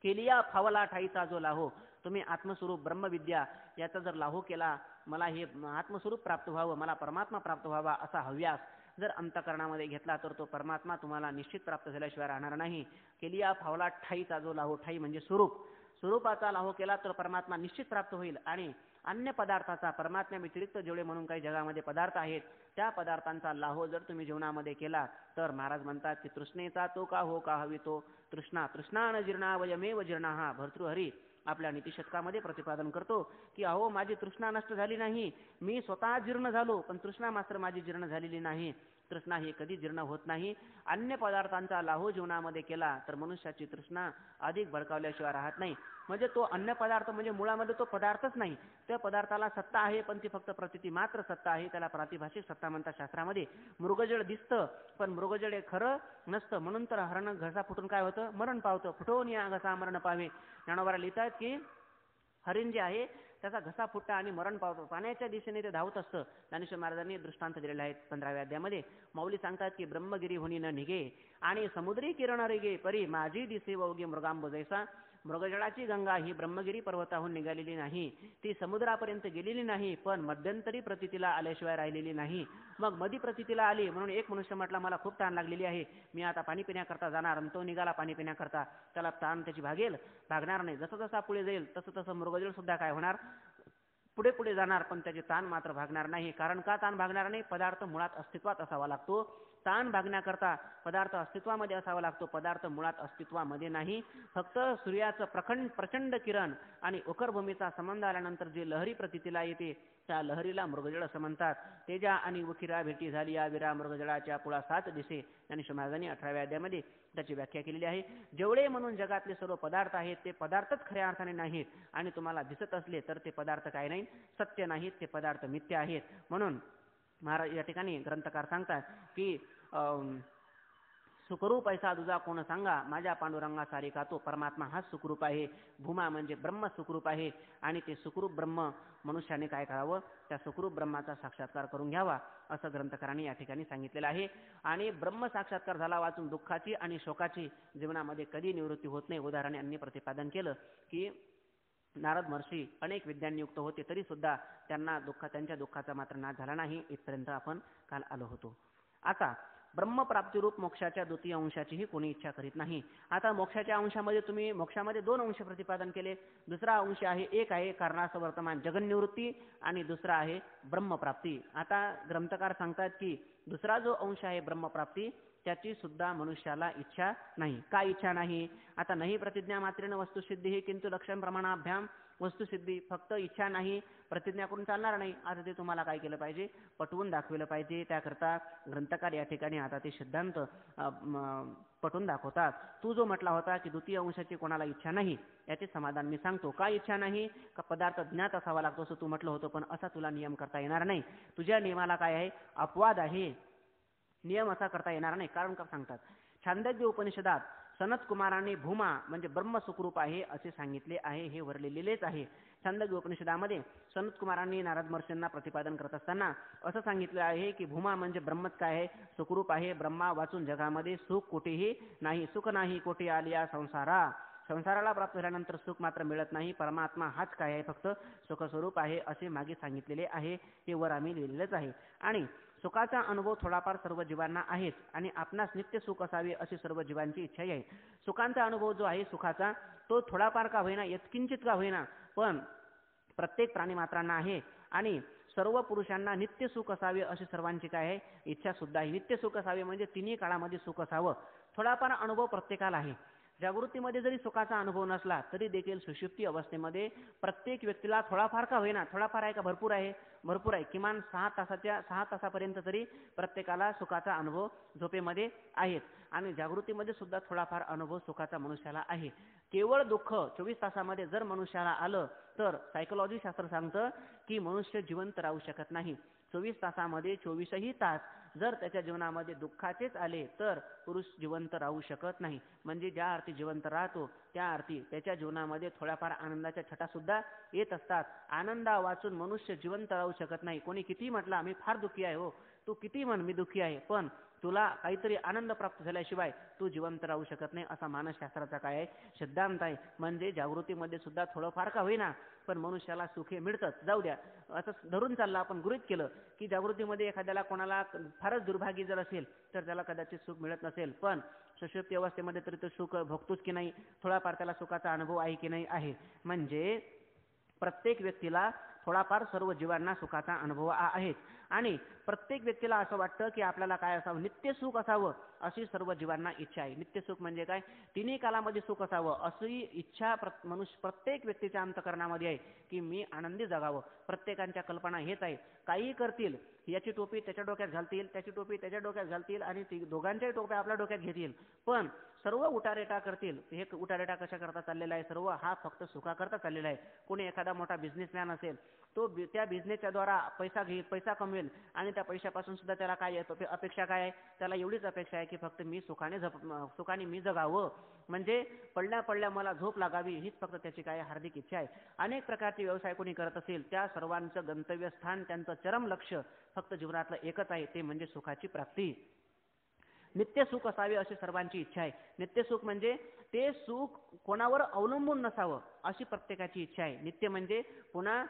केलिया फावला ठाईचा जो लाहो. तुम्ही आत्मस्वरूप ब्रह्मविद्या याचा जर लाहो केला, मला हे आत्मस्वरूप प्राप्त व्हावं, मला परमात्मा प्राप्त व्हावा असा हव्यास जर अंतकरणामध्ये घेतला तर तो परमात्मा तुम्हाला निश्चित प्राप्त झाल्याशिवाय राहणार नाही. केलिया फावला ठाईचा जो लाहो, ठाई म्हणजे स्वरूप, स्वरूपाचा लाहो केला तर परमात्मा निश्चित प्राप्त होईल. आणि अन्य पदार्थाचा, परमात्म्या व्यतिरिक्त जेवढे म्हणून काही जगामध्ये पदार्थ आहेत त्या पदार्थांचा लाहो जर तुम्ही जीवनामध्ये केला तर महाराज म्हणतात की तृष्णेचा तो का हो का हवी तो. तृष्णा जीर्णावयमेव जीर्णा. हा भर्तृहरी आपल्या नीतिशतकामध्ये प्रतिपादन करतो की अहो माझी तृष्णा नष्ट झाली नाही, मी स्वतः जीर्ण झालो पण तृष्णा मात्र माझी जीर्ण झालेली नाही. तृष्णा ही कधी जीर्ण होत नाही. अन्य पदार्थांचा लाहो जीवनामध्ये केला तर मनुष्याची तृष्णा अधिक भडकावल्याशिवाय राहत नाही. म्हणजे तो अन्य पदार्थ म्हणजे मुळामध्ये तो पदार्थच नाही, त्या पदार्थाला सत्ता आहे पण ती फक्त प्रतीती मात्र सत्ता आहे. त्याला प्रातिभाषिक सत्ता म्हणतात शास्त्रामध्ये. मृगजळ दिसतं पण मृगजळ हे खरं नसतं. म्हणून तर हरण घसा फुटून काय होतं, मरण पावतं. फुटवून या घसा मरण पावे. ज्ञानोबा लिहितात की हरिण जे आहे त्याचा घसा फुटता आणि मरण पावतो, पाण्याच्या दिशेने ते धावत असतं. ज्ञानेश्वर महाराजांनी दृष्टांत दिलेले आहेत 15व्या अध्यायामध्ये. माऊली सांगतात की ब्रह्मगिरी होनी न निघे आणि समुद्री किरण रिगे परी माझी दिसे वोगे मृगांब जैसा. मृगजळाची गंगा ही ब्रह्मगिरी पर्वताहून निघालेली नाही, ती समुद्रापर्यंत गेलेली नाही, पण मध्यंतरी प्रतीतीला आल्याशिवाय राहिलेली नाही. मग मधी प्रतीतीला आली म्हणून एक मनुष्य म्हटला मला खूप ताण लागलेली आहे, मी आता पाणी पिण्याकरता जाणार. आणि तो निघाला पाणी पिण्याकरता, त्याला ताण त्याची भागणार नाही. जसं जसा पुढे जाईल तसं तसं मृगजळ सुद्धा काय होणार, पुढे पुढे जाणार, पण त्याचे ताण मात्र भागणार नाही. कारण का ताण भागणार नाही, पदार्थ मुळात अस्तित्वात असावा लागतो. ताण भागण्याकरता पदार्थ अस्तित्वामध्ये असावा लागतो. पदार्थ मुळात अस्तित्वामध्ये नाही. फक्त सूर्याचं प्रचंड किरण आणि उखरभूमीचा संबंध आल्यानंतर जी लहरी प्रतीतीला येते त्या लहरीला मृगजळ असं म्हणतात. तेजा आणि उखिरा भेटी झाली या विरा मृगजळाच्या पुळा 7 दिसे. ज्ञानेश्वर महाराजांनी 18व्या अध्यायामध्ये त्याची व्याख्या केलेली आहे. जेवढे म्हणून जगातले सर्व पदार्थ आहेत ते पदार्थच खऱ्या अर्थाने नाहीत आणि तुम्हाला दिसत असले तर ते पदार्थ काय नाही, सत्य नाहीत, ते पदार्थ मिथ्य आहेत. म्हणून महाराज या ठिकाणी ग्रंथकार सांगतात की सुखरूप ऐसा तुझा कोण सांगा माझ्या पांडुरंगा सारी खातो. परमात्मा हा सुखरूप आहे. भूमा म्हणजे ब्रह्म सुखरूप आहे आणि ते सुखरूप ब्रह्म मनुष्याने काय करावं, त्या सुखरूप ब्रह्माचा साक्षात्कार करून घ्यावा असं ग्रंथकारांनी या ठिकाणी सांगितलेलं आहे. आणि ब्रह्म साक्षात्कार झाला वाचून दुःखाची आणि शोकाची जीवनामध्ये कधी निवृत्ती होत नाही. उदाहरणाने प्रतिपादन केलं की नारद महर्षी अनेक विद्यांनी युक्त होते तरी सुद्धा त्यांना त्यांच्या दुःखाचा मात्र नाश झाला नाही. इथपर्यंत आपण काल आलो होतो. आता ब्रह्मप्राप्तिरूप मोक्षाच्या द्वितीय अंशाचीही कोणी इच्छा करीत नाही. आता मोक्षाच्या अंशामध्ये तुम्ही मोक्षामध्ये 2 अंश प्रतिपादन केले. दुसरा अंश आहे, एक आहे कारणास वर्तमान जगन्निवृत्ती आणि दुसरा आहे ब्रह्मप्राप्ती. आता ग्रंथकार सांगतात की दुसरा जो अंश आहे ब्रह्मप्राप्ती त्याची सुद्धा मनुष्याला इच्छा नाही. का इच्छा नाही, आता नाही प्रतिज्ञा मात्रेन वस्तुसिद्धी ही किंतु लक्षण प्रमाणाभ्याम वस्तुसिद्धी. फक्त इच्छा नाही, प्रतिज्ञा करून चालणार नाही. आता ते तुम्हाला काय केलं पाहिजे, पटवून दाखवलं पाहिजे. त्याकरता ग्रंथकार या ठिकाणी आता ते सिद्धांत पटवून दाखवतात. तू जो म्हटला होता की द्वितीय अंशाची कोणाला इच्छा नाही, याचे समाधान मी सांगतो. का इच्छा नाही, का पदार्थ ज्ञात असावा लागतो असं तू म्हटलं होतं, पण असा तुला नियम करता येणार नाही. तुझ्या नियमाला काय आहे, अपवाद आहे, नियम असा करता येणार नाही. कारण का सांगतात, छांदोग्य उपनिषदात सनत कुमारांनी भूमा म्हणजे ब्रह्म सुखरूप आहे असे सांगितले आहे. हे वर लिहिलेलेच आहे. छांदोग्य उपनिषदामध्ये सनत कुमारांनी नारद महर्षींना प्रतिपादन करत असताना असं सांगितलं आहे की भूमा म्हणजे ब्रह्मच काय आहे, सुखरूप आहे. ब्रह्मा वाचून जगामध्ये सुख कुठेही नाही. सुख नाही कोठे आलिया संसारा. संसाराला प्राप्त झाल्यानंतर सुख मात्र मिळत नाही. परमात्मा हाच काय आहे, फक्त सुखस्वरूप आहे असे मागे सांगितलेले आहे. हे वर आम्ही लिहिलेलेच आहे. आणि सुखाचा अनुभव थोडाफार सर्व जीवांना आहेच आणि आपणास नित्य सुख असावे अशी सर्व जीवांची इच्छा आहे. सुखांचा अनुभव जो आहे सुखाचा तो थोडाफार का होईना, यत्किंचित का होईना, पण प्रत्येक प्राणीमात्रांना आहे. आणि सर्व पुरुषांना नित्य सुख असावे अशी सर्वांची काय आहे इच्छा सुद्धा आहे. नित्य सुख असावे म्हणजे तिन्ही काळामध्ये सुख असावं. थोडाफार अनुभव प्रत्येकाला आहे. जागृतीमध्ये जरी सुखाचा अनुभव नसला तरी देखील सुषुप्ती अवस्थेमध्ये प्रत्येक व्यक्तीला थोडाफार का होईना, थोडाफार आहे का भरपूर आहे, भरपूर आहे. किमान 6 तासापर्यंत तरी प्रत्येकाला सुखाचा अनुभव झोपेमध्ये आहेत. आणि जागृतीमध्ये सुद्धा थोडाफार अनुभव सुखाचा मनुष्याला आहे. केवळ दुःख 24 तासामध्ये जर मनुष्याला आलं तर सायकोलॉजी शास्त्र सांगतं की मनुष्य जिवंत राहू शकत नाही. 24 तासामध्ये 24ही तास जर त्याच्या जीवनामध्ये दुःखाचेच आले तर पुरुष जिवंत राहू शकत नाही. म्हणजे ज्या अर्थी जिवंत राहतो त्या अर्थी त्याच्या जीवनामध्ये थोड्याफार आनंदाच्या छटा सुद्धा येत असतात. आनंदा वाचून मनुष्य जिवंत राहू शकत नाही. कोणी किती म्हटला मी फार दुःखी आहे, हो तू किती म्हण मी दुःखी आहे, पण तुला काहीतरी आनंद प्राप्त झाल्याशिवाय तू जिवंत राहू शकत नाही, असा मानसशास्त्राचा काय आहे सिद्धांत आहे. म्हणजे जागृतीमध्ये सुद्धा थोडंफार का होईना पण मनुष्याला सुखे मिळतात. जाऊ द्या, असं धरून चाललं आपण गृहीत केलं की जागृतीमध्ये एखाद्याला कोणाला फारच दुर्भागी जर असेल तर त्याला कदाचित सुख मिळत नसेल, पण सुषुप्ती अवस्थेमध्ये तरी तो सुख भोगतोच की नाही, थोडाफार त्याला सुखाचा अनुभव आहे की नाही आहे. म्हणजे प्रत्येक व्यक्तीला थोडाफार सर्व जीवांना सुखाचा अनुभव आहेच. आणि प्रत्येक व्यक्तीला असं वाटतं की आपल्याला काय असावं, नित्य सुख असावं अशी सर्व जीवांना इच्छा आहे. नित्य सुख म्हणजे काय, तिन्ही कालामध्ये सुख असावं अशी इच्छा प्रत्येक व्यक्तीच्या अंतःकरणामध्ये आहे की मी आनंदी जगावं. प्रत्येकांच्या कल्पना हेच आहे. काही करतील, याची टोपी त्याच्या डोक्यात घालतील, त्याची टोपी त्याच्या डोक्यात घालतील आणि दोघांच्याही टोप्या आपल्या डोक्यात घेतील, पण सर्व उठारेटा करतील. हे उठारेटा कशा करता चाललेला आहे, सर्व हा फक्त सुखा करता चाललेला आहे. कोणी एखादा मोठा बिझनेसमॅन असेल तो त्या बिझनेसच्या द्वारा पैसा घेईल, पैसा कमवेल आणि त्या पैशापासून सुद्धा त्याला काय येतो अपेक्षा काय आहे, त्याला एवढीच अपेक्षा आहे की फक्त मी सुखाने मी जगावं, म्हणजे पडल्या पडल्या मला झोप लागावी, हीच फक्त त्याची काय हार्दिक इच्छा आहे. अनेक प्रकारचे व्यवसाय कोणी करत असेल त्या सर्वांचं गंतव्यस्थान, त्यांचं चरम लक्ष फक्त जीवनातलं एकच आहे, ते म्हणजे सुखाची प्राप्ती. नित्य सुख असावे अशी सर्वांची इच्छा आहे. नित्य सुख म्हणजे ते सुख कोणावर अवलंबून नसावं अशी प्रत्येकाची इच्छा आहे. नित्य म्हणजे पुन्हा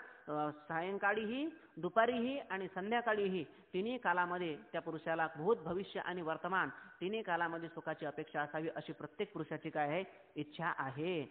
सायंकाळीही, दुपारीही आणि संध्याकाळीही तिन्ही कालामध्ये त्या पुरुषाला भूत, भविष्य आणि वर्तमान तिन्ही कालामध्ये सुखाची अपेक्षा असावी अशी प्रत्येक पुरुषाची काय आहे इच्छा आहे.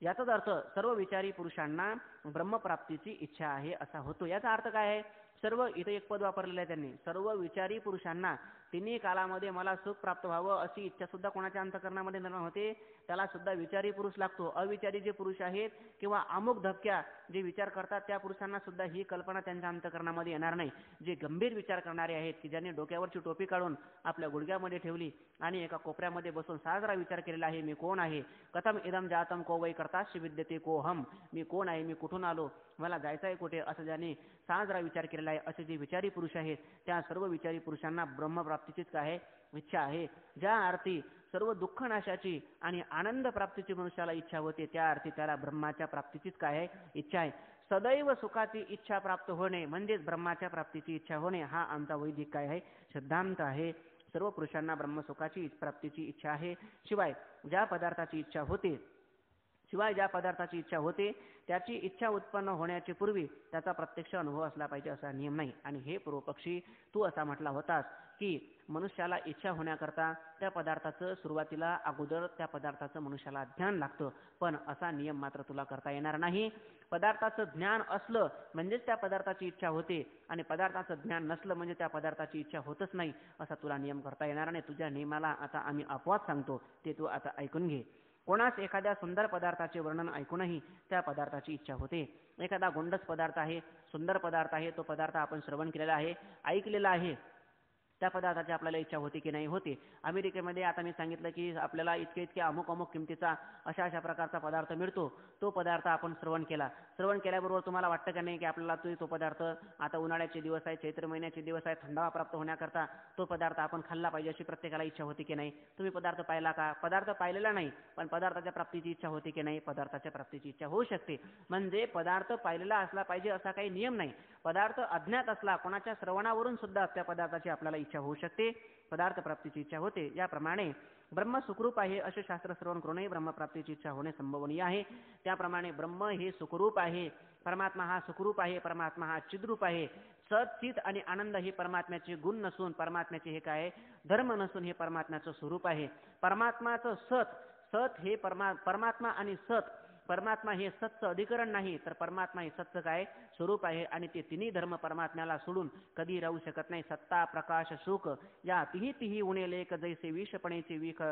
याचाच अर्थ सर्व विचारी पुरुषांना ब्रह्मप्राप्तीची इच्छा आहे असा होतो. याचा अर्थ काय आहे, सर्व इथे एक पद वापरलेलं आहे त्यांनी, सर्व विचारी पुरुषांना तिन्ही कालामध्ये मला सुख प्राप्त व्हावं अशी इच्छा सुद्धा कोणाच्या अंतःकरणामध्ये निर्माण होते, त्याला सुद्धा विचारी पुरुष लागतो. अविचारी जे पुरुष आहेत किंवा अमुक धक्क्या जे विचार करतात त्या पुरुषांना सुद्धा ही कल्पना त्यांच्या अंतःकरणामध्ये येणार नाही. जे गंभीर विचार करणारे आहेत की ज्यांनी डोक्यावरची टोपी काढून आपल्या गुडघ्यामध्ये ठेवली आणि एका कोपऱ्यामध्ये बसून साजरा विचार केलेला आहे, मी कोण आहे, कथम इदम जातम को वै कर्तास्य विद्यते कोहम, मी कोण आहे, मी कुठून आलो, मला जायचं आहे कुठे, असं ज्यांनी साजरा विचार केलेला आहे असे जे विचारी पुरुष आहेत त्या सर्व विचारी पुरुषांना ब्रह्मप्राप्तीचीच काय इच्छा आहे. ज्या अर्थी सर्व दुःख नाशाची आणि आनंद प्राप्तीची मनुष्याला इच्छा होते त्या अर्थी त्याला ब्रह्माच्या प्राप्तीचीच काय इच्छा आहे. सदैव सुखाची इच्छा प्राप्त होणे म्हणजेच ब्रह्माच्या प्राप्तीची इच्छा होणे हा आमचा वैदिक काय आहे सिद्धांत आहे. सर्व पुरुषांना ब्रह्मसुखाची प्राप्तीची इच्छा आहे. शिवाय ज्या पदार्थाची इच्छा होते त्याची इच्छा उत्पन्न होण्याची पूर्वी त्याचा प्रत्यक्ष अनुभव असला पाहिजे असा नियम नाही. आणि हे पूर्वपक्षी तू असा म्हटला होतास की मनुष्याला इच्छा होण्याकरता त्या पदार्थाचं सुरुवातीला अगोदर त्या पदार्थाचं मनुष्याला ज्ञान लागतं, पण असा नियम मात्र तुला करता येणार नाही. पदार्थाचं ज्ञान असलं म्हणजेच त्या पदार्थाची इच्छा होते आणि पदार्थाचं ज्ञान नसलं म्हणजे त्या पदार्थाची इच्छा होतच नाही असा तुला नियम करता येणार नाही. तुझ्या नियमाला आता आम्ही अपवाद सांगतो, ते तू आता ऐकून घे. कोणास एखाद्या सुंदर पदार्थाचे वर्णन ऐकूनही त्या पदार्थाची इच्छा होते. एखादा गोंडस पदार्थ आहे, सुंदर पदार्थ आहे, तो पदार्थ आपण श्रवण केलेला आहे, ऐकलेला आहे, त्या पदार्थाची आपल्याला इच्छा होती की नाही होते. अमेरिकेमध्ये आता मी सांगितलं की आपल्याला इतके अमुक किमतीचा अशा प्रकारचा पदार्थ मिळतो, तो पदार्थ आपण श्रवण केल्याबरोबर तुम्हाला वाटतं का नाही की आपल्याला तो पदार्थ आता उन्हाळ्याचे दिवस आहे, चैत्र महिन्याचे दिवस आहे, थंडावा प्राप्त होण्याकरता तो पदार्थ आपण खाल्ला पाहिजे अशी प्रत्येकाला इच्छा होती की नाही. तुम्ही पदार्थ पाहिला का? पदार्थ पाहिलेला नाही, पण पदार्थाच्या प्राप्तीची इच्छा होती की नाही. पदार्थाच्या प्राप्तीची इच्छा होऊ शकते. म्हणजे पदार्थ पाहिलेला असला पाहिजे असा काही नियम नाही. पदार्थ अज्ञात असला कोणाच्या श्रवणावरून सुद्धा त्या पदार्थाची आपल्याला इच्छा होऊ शकते, पदार्थ प्राप्तीची इच्छा होते. याप्रमाणे ब्रह्म सुखरूप आहे असे शास्त्र श्रवण करूनही ब्रह्मप्राप्तीची इच्छा होणे संभवनीय आहे. त्याप्रमाणे ब्रह्म हे सुखरूप आहे, परमात्मा हा सुखरूप आहे, परमात्मा हा चिद्रूप आहे. सत, चित आणि आनंद हे परमात्म्याचे गुण नसून परमात्म्याचे हे काय धर्म नसून हे परमात्म्याचं स्वरूप आहे. परमात्माचं सत हे परमात्मा आणि सत परमात्मा हे सत्च अधिकरण नाही, तर परमात्मा हे सत्च काय स्वरूप आहे आणि ते तिन्ही धर्म परमात्म्याला सोडून कधी राहू शकत नाही. सत्ता प्रकाश सुख या तिही उणे लेख जैसे विषपणेचे विख.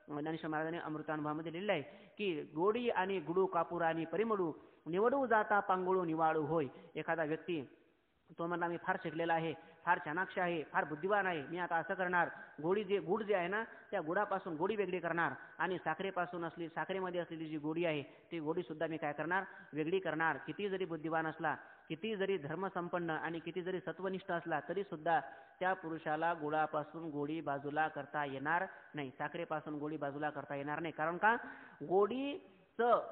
ज्ञानेश्वर महाराजांनी अमृतानुभवामध्ये लिहिलं आहे की गोडी आणि गुडू कापूर आणि परिमळू निवडू जाता पांगुळू निवाळू होय. एखादा व्यक्ती तो म्हणला मी फार शिकलेला आहे, फार चाणाक्ष आहे, फार बुद्धिवान आहे, मी आता असं करणार, गुड जे आहे ना त्या गुडापासून गोडी वेगळी करणार आणि साखरेमध्ये असलेली जी गोडी आहे ती गोडी सुद्धा मी काय करणार वेगळी करणार. किती जरी बुद्धिवान असला, किती जरी धर्मसंपन्न आणि किती जरी सत्वनिष्ठ असला तरी सुद्धा त्या पुरुषाला गुळापासून गोडी बाजूला करता येणार नाही, साखरेपासून गोडी बाजूला करता येणार नाही. कारण का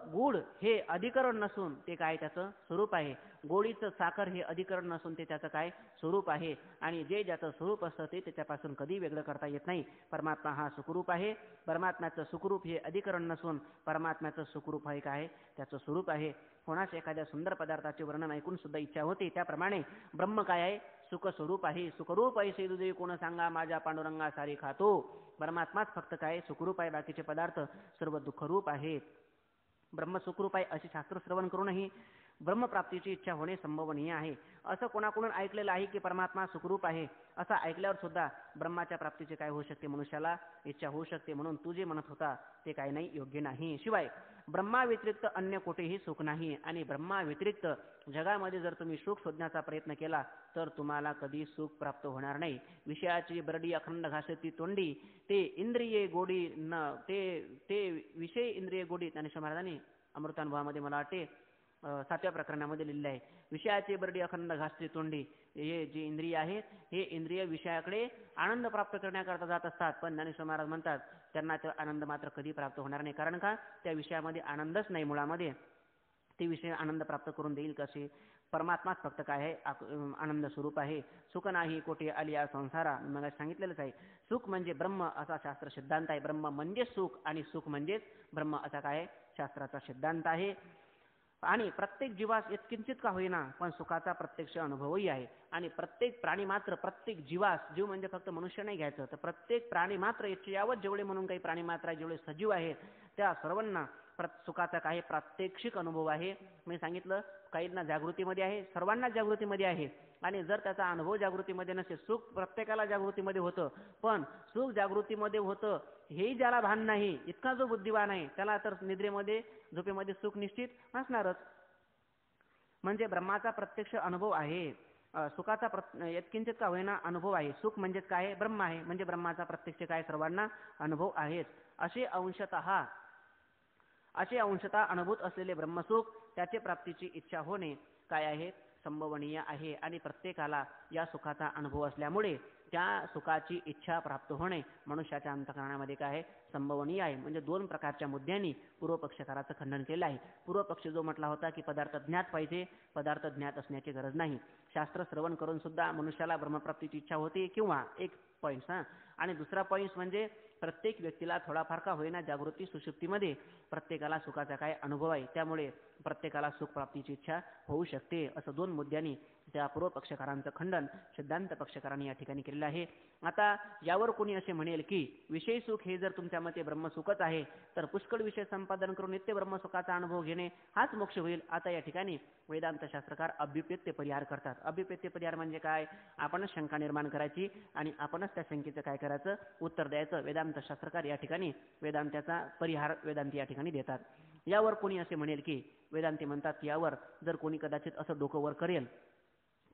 गुड हे अधिकरण नसून ते काय त्याचं स्वरूप आहे. गोडीचं साखर हे अधिकरण नसून ते त्याचं काय स्वरूप आहे आणि जे ज्याचं स्वरूप असतं ते त्याच्यापासून कधी वेगळं करता येत नाही. परमात्मा हा सुखरूप आहे. परमात्म्याचं सुखरूप हे अधिकरण नसून परमात्म्याचं सुखरूप आहे काय त्याचं स्वरूप आहे. कोणास एखाद्या सुंदर पदार्थाचे वर्णन ऐकून सुद्धा इच्छा होते, त्याप्रमाणे ब्रह्म काय आहे सुख स्वरूप आहे. सुखरूप ऐसे दुजे कोण सांगा माझ्या पांडुरंगा सारी खातो. परमात्माच फक्त काय सुखरूप आहे, बाकीचे पदार्थ सर्व दुःखरूप आहेत. ब्रह्म सुखरूप आहे असे शास्त्र श्रवण करूनही ब्रह्मप्राप्तीची इच्छा होणे संभवनीय आहे. असं कोणाकडून ऐकलेलं आहे की परमात्मा सुखरूप आहे, असं ऐकल्यावर सुद्धा ब्रह्माच्या प्राप्तीची काय होऊ शकते, मनुष्याला इच्छा होऊ शकते. म्हणून तू जे म्हणत होता ते काय नाही, योग्य नाही. शिवाय ब्रह्माव्यतिरिक्त अन्य कुठेही सुख नाही आणि ब्रह्माव्यतिरिक्त जगामध्ये जर तुम्ही सुख शोधण्याचा प्रयत्न केला तर तुम्हाला कधी सुख प्राप्त होणार नाही. विषयाची बरडी अखंड घासती तोंडी ते इंद्रिये गोडी न ते विषय इंद्रिय गोडी. ज्ञानेश्वर महाराजांनी अमृतानुभवामध्ये मला वाटते 7व्या प्रकरणामध्ये लिहिलेलं आहे. विषयाची बरडी अखंड घासती तोंडी. हे जे इंद्रिय आहेत हे इंद्रिय विषयाकडे आनंद प्राप्त करण्याकरता जात असतात, पण ज्ञानेश्वर महाराज म्हणतात त्यांना तो आनंद मात्र कधी प्राप्त होणार नाही. कारण का त्या विषयामध्ये आनंदच नाही. मुळामध्ये ते विषय आनंद प्राप्त करून देईल कसे. परमात्माच फक्त काय आहे आनंद स्वरूप आहे. सुख नाही कोठे आलिया संसारा. मग सांगितलेलंच आहे सुख म्हणजे ब्रह्म असा शास्त्र सिद्धांत आहे. ब्रह्म म्हणजे सुख आणि सुख म्हणजेच ब्रह्म असा काय शास्त्राचा सिद्धांत आहे. आणि प्रत्येक जीवास किंचित का होईना पण सुखाचा प्रत्यक्ष अनुभवही आहे. आणि प्रत्येक प्राणी मात्र प्रत्येक जीवास, जीव म्हणजे फक्त मनुष्य नाही घ्यायचं, तर प्रत्येक प्राणी मात्र यावत जेवढे म्हणून काही प्राणी मात्र आहे, जेवढे सजीव आहेत त्या सर्वांना सुखाचा काही प्रात्यक्षिक अनुभव आहे. मी सांगितलं काहींना जागृतीमध्ये आहे, सर्वांना जागृतीमध्ये आहे. आणि जर त्याचा अनुभव जागृतीमध्ये नसेल, सुख प्रत्येकाला जागृतीमध्ये होतं, पण सुख जागृतीमध्ये होतं हेही ज्याला भान नाही, इतका जो बुद्धिवान आहे त्याला तर निद्रेमध्ये झोपेमध्ये सुख निश्चित असणारच. म्हणजे ब्रह्माचा प्रत्यक्ष अनुभव आहे, सुखाचा यत्किंचित का होईना अनुभव आहे. सुख म्हणजेच काय ब्रह्म आहे, म्हणजे ब्रह्माचा प्रत्यक्ष काय सर्वांना अनुभव आहेच. असे अंशतः अनुभूत असलेले ब्रह्मसुख त्याचे प्राप्तीची इच्छा होणे काय आहे संभवनीय आहे. आणि प्रत्येकाला या सुखाचा अनुभव असल्यामुळे त्या सुखाची इच्छा प्राप्त होणे मनुष्याच्या अंतःकरणामध्ये काय आहे संभवनीय आहे. म्हणजे दोन प्रकारच्या मुद्द्यांनी पूर्वपक्षकाराचं खंडन केलं आहे. पूर्वपक्ष जो म्हटला होता की पदार्थ ज्ञात पाहिजे, पदार्थ ज्ञात असण्याची गरज नाही, शास्त्र श्रवण करून सुद्धा मनुष्याला ब्रह्मप्राप्तीची इच्छा होते, किंवा एक पॉईंट आणि दुसरा पॉईंट म्हणजे प्रत्येक व्यक्तीला थोडाफार का होईना जागृती सुषुप्तीमध्ये प्रत्येकाला सुखाचा काय अनुभव आहे, त्यामुळे प्रत्येकाला सुख प्राप्तीची इच्छा होऊ शकते. असं दोन मुद्द्यांनी त्या पूर्व पक्षकारांचं खंडन सिद्धांत पक्षकारांनी या ठिकाणी केलेलं आहे. आता यावर कोणी असे म्हणेल की विषय सुख हे जर तुमच्या मते ब्रह्मसुखच आहे तर पुष्कळ विषय संपादन करून नित्य ब्रह्मसुखाचा अनुभव घेणे हाच मोक्ष होईल. आता या ठिकाणी वेदांत शास्त्रकार अभ्युपेत्य परिहार करतात. अभ्युपेत्य परिहार म्हणजे काय, आपणच शंका निर्माण करायची आणि आपणच त्या शंकेचं काय करायचं उत्तर द्यायचं. वेदांत शास्त्रकार या ठिकाणी वेदांताचा परिहार वेदांती या ठिकाणी देतात. यावर कोणी असे म्हणेल की वेदांती म्हणतात की यावर जर कोणी कदाचित असं डोकं वर करेल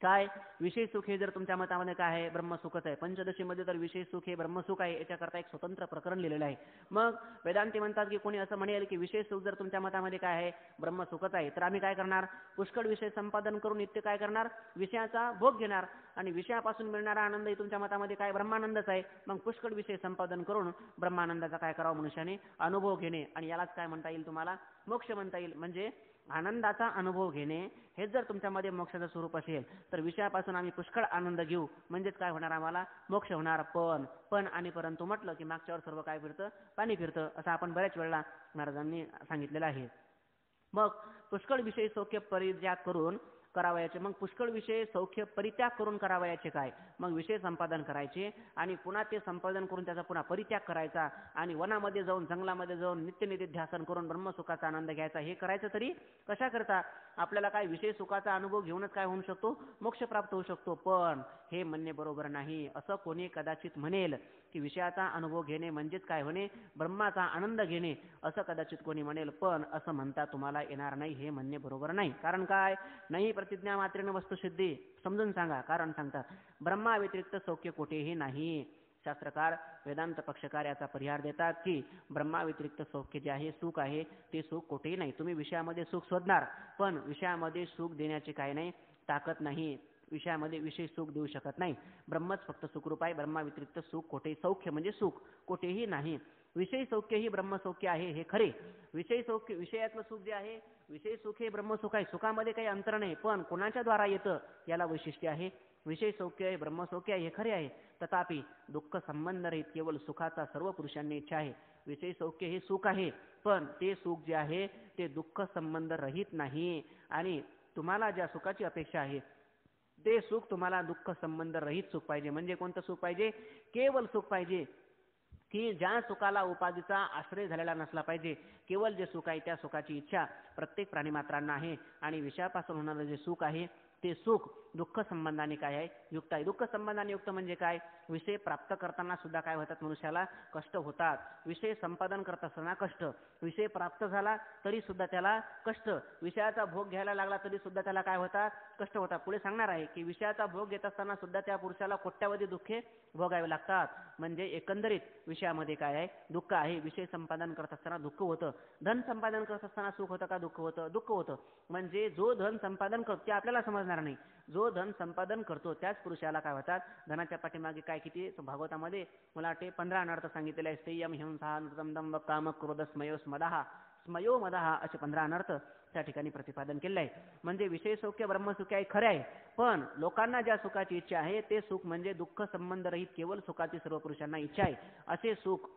काय विषय सुख हे जर तुमच्या मतामध्ये काय आहे ब्रह्मसुखच आहे, पंचदशीमध्ये तर विषय सुख हे ब्रह्मसुख आहे, याच्याकरता एक स्वतंत्र प्रकरण लिहिलेलं आहे. मग वेदांती म्हणतात की कोणी असं म्हणेल की विषय सुख जर तुमच्या मतामध्ये काय आहे ब्रह्मसुखच आहे, तर आम्ही काय करणार पुष्कळ विषय संपादन करून नित्य काय करणार विषयाचा भोग घेणार आणि विषयापासून मिळणारा आनंद तुमच्या मतामध्ये काय ब्रह्मानंदच आहे. मग पुष्कळ विषय संपादन करून ब्रह्मानंदाचा काय करावा मनुष्याने अनुभव घेणे, आणि यालाच काय म्हणता येईल तुम्हाला मोक्ष म्हणता येईल. म्हणजे आनंदाचा अनुभव घेणे हे जर तुमच्यामध्ये मोक्षाचं स्वरूप असेल तर विषयापासून आम्ही पुष्कळ आनंद घेऊ, म्हणजेच काय होणार आम्हाला मोक्ष होणार. पण आणि परंतु म्हटलं की मागच्यावर सर्व काय फिरतं पाणी फिरतं, असं आपण बऱ्याच वेळेला महाराजांनी सांगितलेलं आहे. मग पुष्कळ विषय सौख्य परित्याग करून करावयाचे. मग पुष्कळ विषय सौख्य परित्याग करून करावयाचे काय? मग विषय संपादन करायचे आणि पुन्हा ते संपादन करून त्याचा पुन्हा परित्याग करायचा आणि वनामध्ये जाऊन जंगलामध्ये जाऊन नित्यनित्य ध्यासन करून ब्रह्मसुखाचा आनंद घ्यायचा. हे करायचं तरी कशा करता? आपल्याला काय विषय सुखाचा अनुभव घेऊनच काय होऊ शकतो? मोक्ष प्राप्त होऊ शकतो. पण हे म्हणणे बरोबर नाही. असं कोणी कदाचित म्हणेल की विषयाचा अनुभव घेणे म्हणजेच काय होणे? ब्रह्माचा आनंद घेणे, असं कदाचित कोणी म्हणेल. पण असं म्हणता तुम्हाला येणार नाही. हे म्हणणे बरोबर नाही. कारण काय? नाही प्रतिज्ञा मात्रेन वस्तुसिद्धी. समजून सांगा. कारण सांगतात ब्रह्मा व्यतिरिक्त सौख्य कोठेही नाही. शास्त्रकार वेदांत पक्षकार याचा परिहार देतात की ब्रह्मा व्यतिरिक्त सौख्य जे आहे, सुख आहे, ते सुख कोठेही नाही. तुम्ही विषयामध्ये सुख शोधणार, पण विषयामध्ये सुख देण्याचे काय नाही, ताकद नाही. विषयामध्ये विषय सुख देऊ शकत नाही. ब्रह्मच फक्त सुखरूप आहे. ब्रह्मा व्यतिरिक्त सुख कोठेही, सौख्य म्हणजे सुख कोठेही नाही. विषय सौख्य ही ब्रह्मसौख्य आहे हे खरे. विषय सौख्य, विषयातलं सुख जे आहे, विषय सुख हे ब्रह्मसुख आहे. सुखामध्ये काही अंतर नाही. पण कोणाच्या द्वारा येतं याला वैशिष्ट्य आहे. विषय सौख्य आहे, ब्रह्मसौख्य आहे हे खरे आहे. तथापि दुःख संबंध रहित केवळ सुखाचा सर्व पुरुषांनी इच्छा आहे. विषय सौख्य हे सुख आहे, पण ते सुख जे आहे ते दुःख संबंध रहित नाही. आणि तुम्हाला ज्या सुखाची अपेक्षा आहे ते सुख तुम्हाला दुःख संबंध रहित सुख पाहिजे. म्हणजे कोणतं सुख पाहिजे? केवळ सुख पाहिजे की ज्या सुखाला उपाधीचा आश्रय झालेला नसला पाहिजे. केवळ जे सुख आहे त्या सुखाची इच्छा प्रत्येक प्राणीमात्रांना आहे. आणि विषयापासून होणारं जे सुख आहे ते सुख दुःख संबंधाने काय आहे? युक्त आहे. दुःख संबंधाने युक्त म्हणजे काय? विषय प्राप्त करताना सुद्धा काय होतात? मनुष्याला कष्ट होतात. विषय संपादन करत असताना कष्ट, विषय प्राप्त झाला तरी सुद्धा त्याला कष्ट, विषयाचा भोग घ्यायला लागला तरी सुद्धा त्याला काय होतात? कष्ट होतात. पुढे सांगणार आहे की विषयाचा भोग घेत असताना सुद्धा त्या पुरुषाला कोट्यावधी दुःखे भोगावे लागतात. म्हणजे एकंदरीत विषयामध्ये काय आहे? दुःख आहे. विषय संपादन करत असताना दुःख होतं. धन संपादन करत असताना सुख होतं का दुःख होतं? दुःख होतं. म्हणजे जो धन संपादन करतो ते आपल्याला समजणार नाही. जो धन संपादन करतो त्याच पुरुषाला काय होतात? धनाच्या पाठीमागे काय किती भागवतामध्ये मला वाटते 15 अनर्थ सांगितलेले आहे. स्थेयम हिंसा नृतम दंभ काम क्रोध स्मयो स्मदहा स्मयो मदहा असे 15 अनर्थ त्या ठिकाणी प्रतिपादन केले आहे. म्हणजे विषय सौख्य ब्रह्मसुख आहे खरे आहे. पण लोकांना ज्या सुखाची इच्छा आहे ते सुख म्हणजे दुःख संबंध रहित केवळ सुखाची सर्व पुरुषांना इच्छा आहे. असे सुख,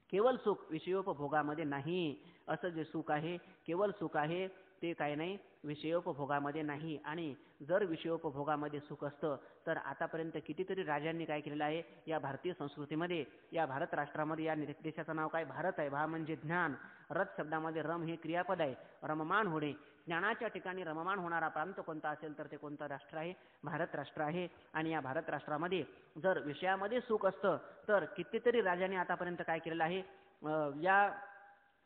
केवळ सुख विषयोपभोगामध्ये नाही. असं जे सुख आहे, केवळ सुख आहे, ते काय नाही, विषयोपभोगामध्ये नाही. आणि जर विषयोपभोगामध्ये सुख असतं तर आतापर्यंत कितीतरी राजांनी काय केलेलं आहे? या भारतीय संस्कृतीमध्ये, या भारत राष्ट्रामध्ये, या देशाचं नाव काय? भारत आहे. भा म्हणजे ज्ञान. रथ शब्दामध्ये रम हे क्रियापद आहे. रममान होणे. ज्ञानाच्या ठिकाणी रममान होणारा प्रांत कोणता असेल तर ते कोणतं राष्ट्र आहे? भारत राष्ट्र आहे. आणि या भारत राष्ट्रामध्ये जर विषयामध्ये सुख असतं तर कितीतरी राजांनी आतापर्यंत काय केलेलं आहे? या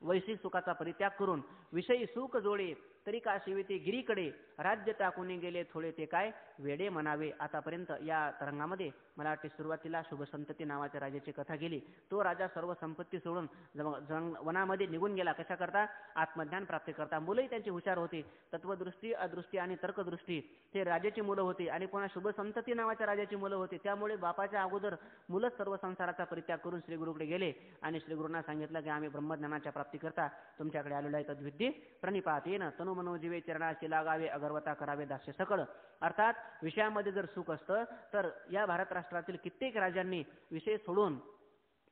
वैश्विक सुखाचा परित्याग करून विषयी सुख जोडे तरी का शिविते गिरीकडे राज्य टाकून गेले थोडे ते काय वेडे म्हणावे. आतापर्यंत या तरंगामध्ये मला वाटते सुरुवातीला शुभसंतती नावाच्या राजाची कथा गेली. तो राजा सर्व संपत्ती सोडून वनामध्ये निघून गेला. कशा करता? आत्मज्ञान प्राप्ती करता. मुलंही त्यांची हुशार होती. तत्वदृष्टी, अदृष्टी आणि तर्कदृष्टी हे राजाची मुलं होती. आणि पुन्हा शुभसंतती नावाच्या राजाची मुलं होती. त्यामुळे बापाच्या अगोदर मुलंच सर्व संसाराचा परित्याग करून श्रीगुरूकडे गेले आणि श्रीगुरूंना सांगितलं की आम्ही ब्रह्मज्ञानाच्या प्राप्ती करता तुमच्याकडे आलेलो आहे. तद्विद्ये प्रणिपात येणं तनु मनोजीवे चरणाशी लागावे अगरवता करावे दास्य सकळ. अर्थात विषयामध्ये जर सुख असतं तर या भारत राष्ट्रातील कित्येक राजांनी विषय सोडून,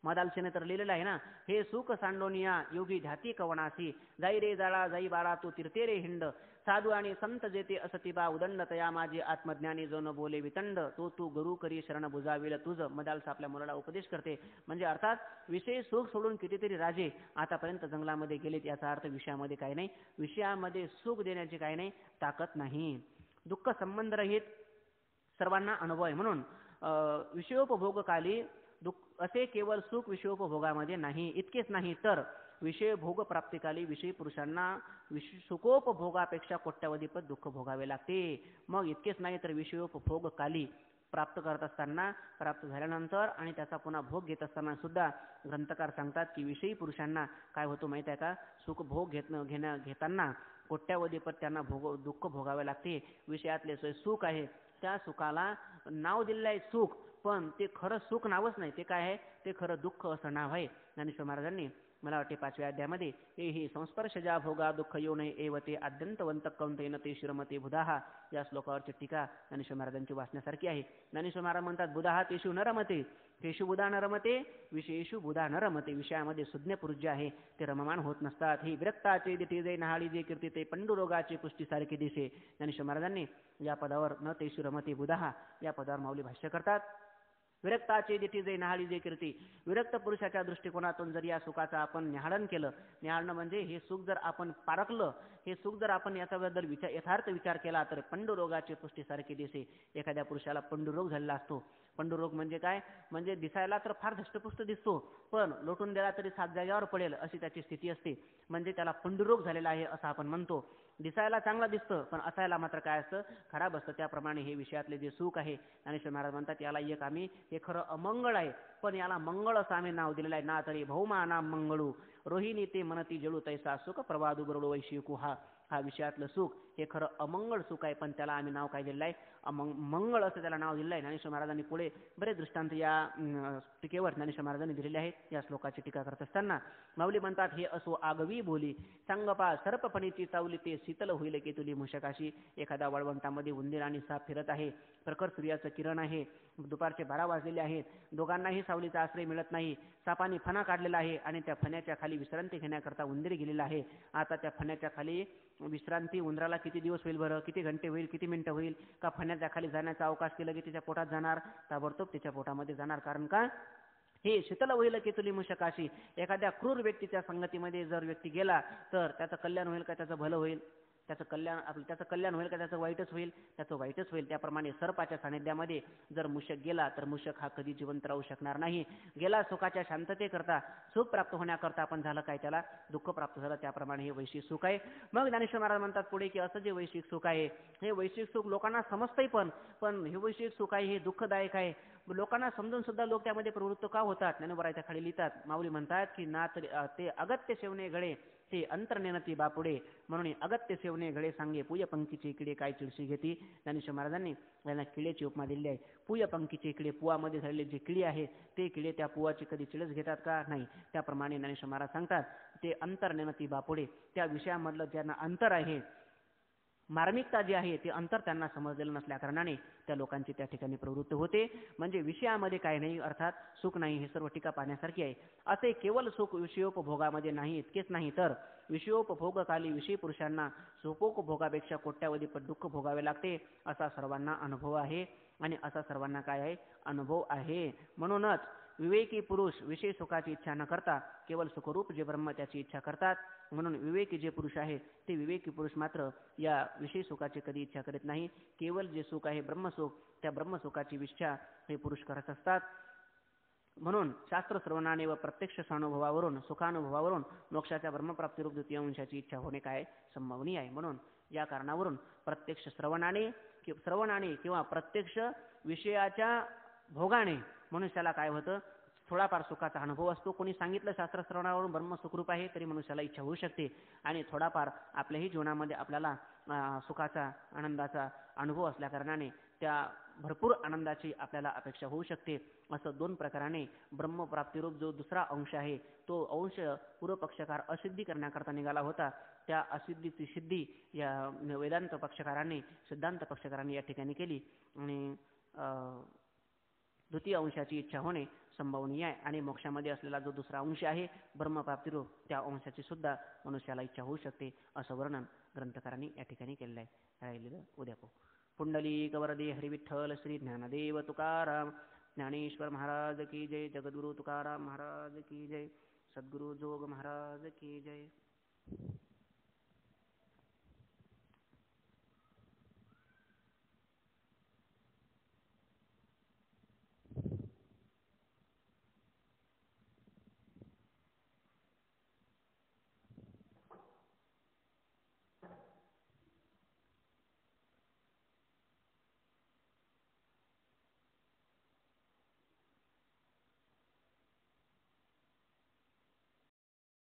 मदालसेने तर लिहिलेलं आहे ना, हे सुख सांडोनिया योगी ध्याती कवनासी जाई रे जाळा जाई बाळा तू तीर्थे रे हिंड साधू आणि संत जेते असतिबा उदंड तया माझे आत्मज्ञानी जो न बोले वितंड तो तू गुरु करी शरण बुजाविल तुझ. मदालसा आपल्या मुलाला उपदेश करते. म्हणजे अर्थात विषय सुख सोडून कितीतरी राजे आतापर्यंत जंगलामध्ये गेलेत. याचा अर्थ विषयामध्ये काय नाही, विषयामध्ये सुख देण्याची काय नाही, ताकद नाही. दुःख संबंध रहित सर्वांना अनुभव आहे. म्हणून विषयोपभोगकाली असे केवळ सुख विषयोपभोगामध्ये नाही. इतकेच नाही तर विषय भोग प्राप्तिकाली विषयी पुरुषांना सुखोपभोगापेक्षा कोट्यावधीपत दुःख भोगावे लागते. मग इतकेच नाही तर विषयोपभोगकाली प्राप्त करत असताना, प्राप्त झाल्यानंतर आणि त्याचा पुन्हा भोग घेत असताना सुद्धा ग्रंथकार सांगतात की विषयी पुरुषांना काय होतं माहिती आहे का? सुख भोग घेताना कोट्यावधीपत त्यांना दुःख भोगावे लागते. विषयातले सुख आहे त्या सुखाला नाव दिलेलं आहे सुख, पण ते खरं सुख नावच नाही. ते काय आहे? ते खरं दुःख असं नाव आहे. ज्ञानेश्वर महाराजांनी मला वाटते 5व्या अध्यायामध्ये हे संस्पर्शजा भोगा दुःख यो नये एव ते आद्यंतवंत कौंतेन ते शिरमते बुधाहा या श्लोकावरची टीका ज्ञानेश्वर महाराजांची वाचण्यासारखी आहे. ज्ञानेश्वर महाराज म्हणतात बुधाहा तेषु न रमते, तेषु बुधा न रमते, विषयेषु बुधा न रमते. विषयामध्ये सुज्ञ पुरुष जे आहे ते रममान होत नसतात. ही विरक्ताचे दिठे जे नहाळी जे कीर्ती ते पंडुरोगाचे पुष्टीसारखे दिसे. ज्ञानेश्वर महाराजांनी या पदावर न तेषु रमते बुधाहा या पदावर माऊली भाष्य करतात. विरक्ताचे दिठी जे नहाळी जे कीर्ती, विरक्त पुरुषाच्या दृष्टिकोनातून जर या सुखाचा आपण न्याहाळण केलं, न्याहाळणं म्हणजे हे सुख जर आपण पारखलं, हे सुख जर आपण याच्याबद्दल यथार्थ विचार केला तर पंडुरोगाचे पुष्टीसारखे दिसे. एखाद्या पुरुषाला पंडुरोग झालेला असतो. पंडुरोग म्हणजे काय, म्हणजे दिसायला तर फार धष्टपुष्ट दिसतो, पण लोटून दिला तरी 7 जागेवर पडेल अशी त्याची स्थिती असते. म्हणजे त्याला पंडुरोग झालेला आहे असं आपण म्हणतो. दिसायला चांगला दिसतं पण असायला मात्र काय असतं, खराब असतं. त्याप्रमाणे हे विषयातले जे सुख आहे, ज्ञानेश्वर महाराज म्हणतात याला एक आम्ही, हे खरं अमंगळ आहे पण याला मंगळ असं आम्ही नाव दिलेलं आहे. ना तरी भौमा नाम मंगळू रोहिणी ते मनती जळू तैसा सुख प्रवादू बरोडू वैशिकू. हा विषयातलं सुख हे खरं अमंगळ सुख आहे पण त्याला आम्ही नाव काय दिलेलं आहे, मंगळ असं त्याला नाव दिलेलं आहे. ज्ञानेश्वर महाराजांनी पुढे बरेच दृष्टांत या टीकेवर ज्ञानेश्वर महाराजांनी दिलेले आहेत. या श्लोकाची टीका करत असताना माऊली म्हणतात हे असो आगवी बोली सांगपा सर्पपणीची चावली ते शीतल होईल की तुली मूषकाशी. एखाद्या वळवंटामध्ये उंदीर आणि साप फिरत आहे, प्रखर सूर्याचं किरण आहे, दुपारचे 12 वाजलेले आहेत, दोघांनाही सावलीचा आश्रय मिळत नाही. सापाने फणा काढलेला आहे आणि त्या फण्याच्या खाली विश्रांती घेण्याकरता उंदीर गेलेला आहे. आता त्या फण्याच्या खाली विश्रांती उंदराला किती दिवस होईल बरं, किती घंटे होईल, किती मिनिटं होईल का फण्याच्या खाली जाण्याचा अवकाश केलं की त्याच्या पोटात जाणार, ताबडतोब त्याच्या पोटामध्ये जाणार. कारण का, हे शीतल होईल की तुली मूषकाशी. एखाद्या क्रूर व्यक्तीच्या संगतीमध्ये जर व्यक्ती गेला तर त्याचं कल्याण होईल का त्याचं भलं होईल, त्याचं कल्याण होईल का त्याचं वाईटच होईल, त्याचं वाईटच होईल. त्याप्रमाणे सर्पाच्या सानिध्यामध्ये जर मूषक गेला तर मूषक हा कधी जिवंत राहू शकणार नाही. गेला सुखाच्या शांततेकरता, सुख प्राप्त होण्याकरता, पण झालं काय, त्याला दुःख प्राप्त झालं. त्याप्रमाणे हे वैश्विक सुख आहे. मग ज्ञानेश्वर महाराज म्हणतात पुढे की असं जे वैश्विक सुख आहे, हे वैश्विक सुख लोकांना समजतंय पण हे वैश्विक सुख आहे हे दुःखदायक आहे. लोकांना समजून सुद्धा लोक त्यामध्ये प्रवृत्त का होतात. ज्ञानोबराच्या खाली लिहितात, माऊली म्हणतात की ना तरी ते अगत्य सेवणे घडे ते अंतर्नेनती बापुडे. म्हणून अगत्य सेवणे घडे सांगे पूय पंक्तीची इकडे काय चिडशी घेती. ज्ञानेश्वर महाराजांनी यांना किड्याची उपमा दिली आहे. पूय पंक्तीचे इकडे पुवामध्ये झालेले जे किडी आहे ते किडे त्या पुवाची कधी चिडच घेतात का, नाही. त्याप्रमाणे ज्ञानेश्वर महाराज सांगतात ते अंतर्नेनती बापुडे, त्या विषयामधलं ज्यांना अंतर आहे, मार्मिकता जी आहे ते अंतर त्यांना समजलेलं नसल्या कारणाने त्या लोकांची त्या ठिकाणी प्रवृत्त होते. म्हणजे विषयामध्ये काय नाही, अर्थात सुख नाही. हे सर्व टीका पाहण्यासारखी आहे. असे केवळ सुख विषयोपभोगामध्ये नाही, इतकेच नाही तर विषयोपभोगकाली विषयी पुरुषांना सुखोपभोगापेक्षा कोट्यावधीपट दुःख भोगावे लागते असा सर्वांना अनुभव आहे. आणि असा सर्वांना काय आहे, अनुभव आहे. म्हणूनच विवेकी पुरुष विषय सुखाची इच्छा न करता केवळ सुखरूप जे ब्रह्म त्याची इच्छा करतात. म्हणून विवेकी जे पुरुष आहे ते विवेकी पुरुष मात्र या विषय सुखाची कधी इच्छा करीत नाही. केवळ जे सुख आहे ब्रह्मसुख, त्या ब्रह्मसुखाची इच्छा हे पुरुष करत असतात. म्हणून शास्त्र श्रवणाने व प्रत्यक्ष अनुभवावरून, सुखानुभवावरून मोक्षाच्या ब्रह्मप्राप्तिरूप द्वितीय अंशाची इच्छा होणे काय संभवनीय आहे. म्हणून या कारणावरून प्रत्यक्ष श्रवणाने किंवा प्रत्यक्ष विषयाच्या भोगाने मनुष्याला काय होतं, थोडाफार सुखाचा अनुभव असतो. कोणी सांगितलं शास्त्रश्रवणावरून ब्रह्म सुखरूप आहे तरी मनुष्याला इच्छा होऊ शकते. आणि थोडाफार आपल्याही जीवनामध्ये आपल्याला सुखाचा, आनंदाचा अनुभव असल्या कारणाने त्या भरपूर आनंदाची आपल्याला अपेक्षा होऊ शकते. असं 2 प्रकाराने ब्रह्मप्राप्तिरूप जो दुसरा अंश आहे तो अंश पूर्वपक्षकार असिद्धी करण्याकरता निघाला होता. त्या असिद्धीची सिद्धी या वेदांत पक्षकारांनी, सिद्धांत पक्षकारांनी या ठिकाणी केली. आणि द्वितीय अंशाची इच्छा होणे संभवनीय आहे. आणि मोक्षामध्ये असलेला जो दुसरा अंश आहे ब्रह्मप्राप्तिरूप, त्या अंशाची सुद्धा मनुष्याला इच्छा होऊ शकते असं वर्णन ग्रंथकारांनी या ठिकाणी केलेलं आहे. राहिलेलं उद्या पाहू. पुंडलीक वरदे हरिविठ्ठल श्री ज्ञानदेव तुकाराम ज्ञानेश्वर महाराज की जय. जगद्गुरु तुकाराम महाराज की जय. सद्गुरु जोग महाराज की जय.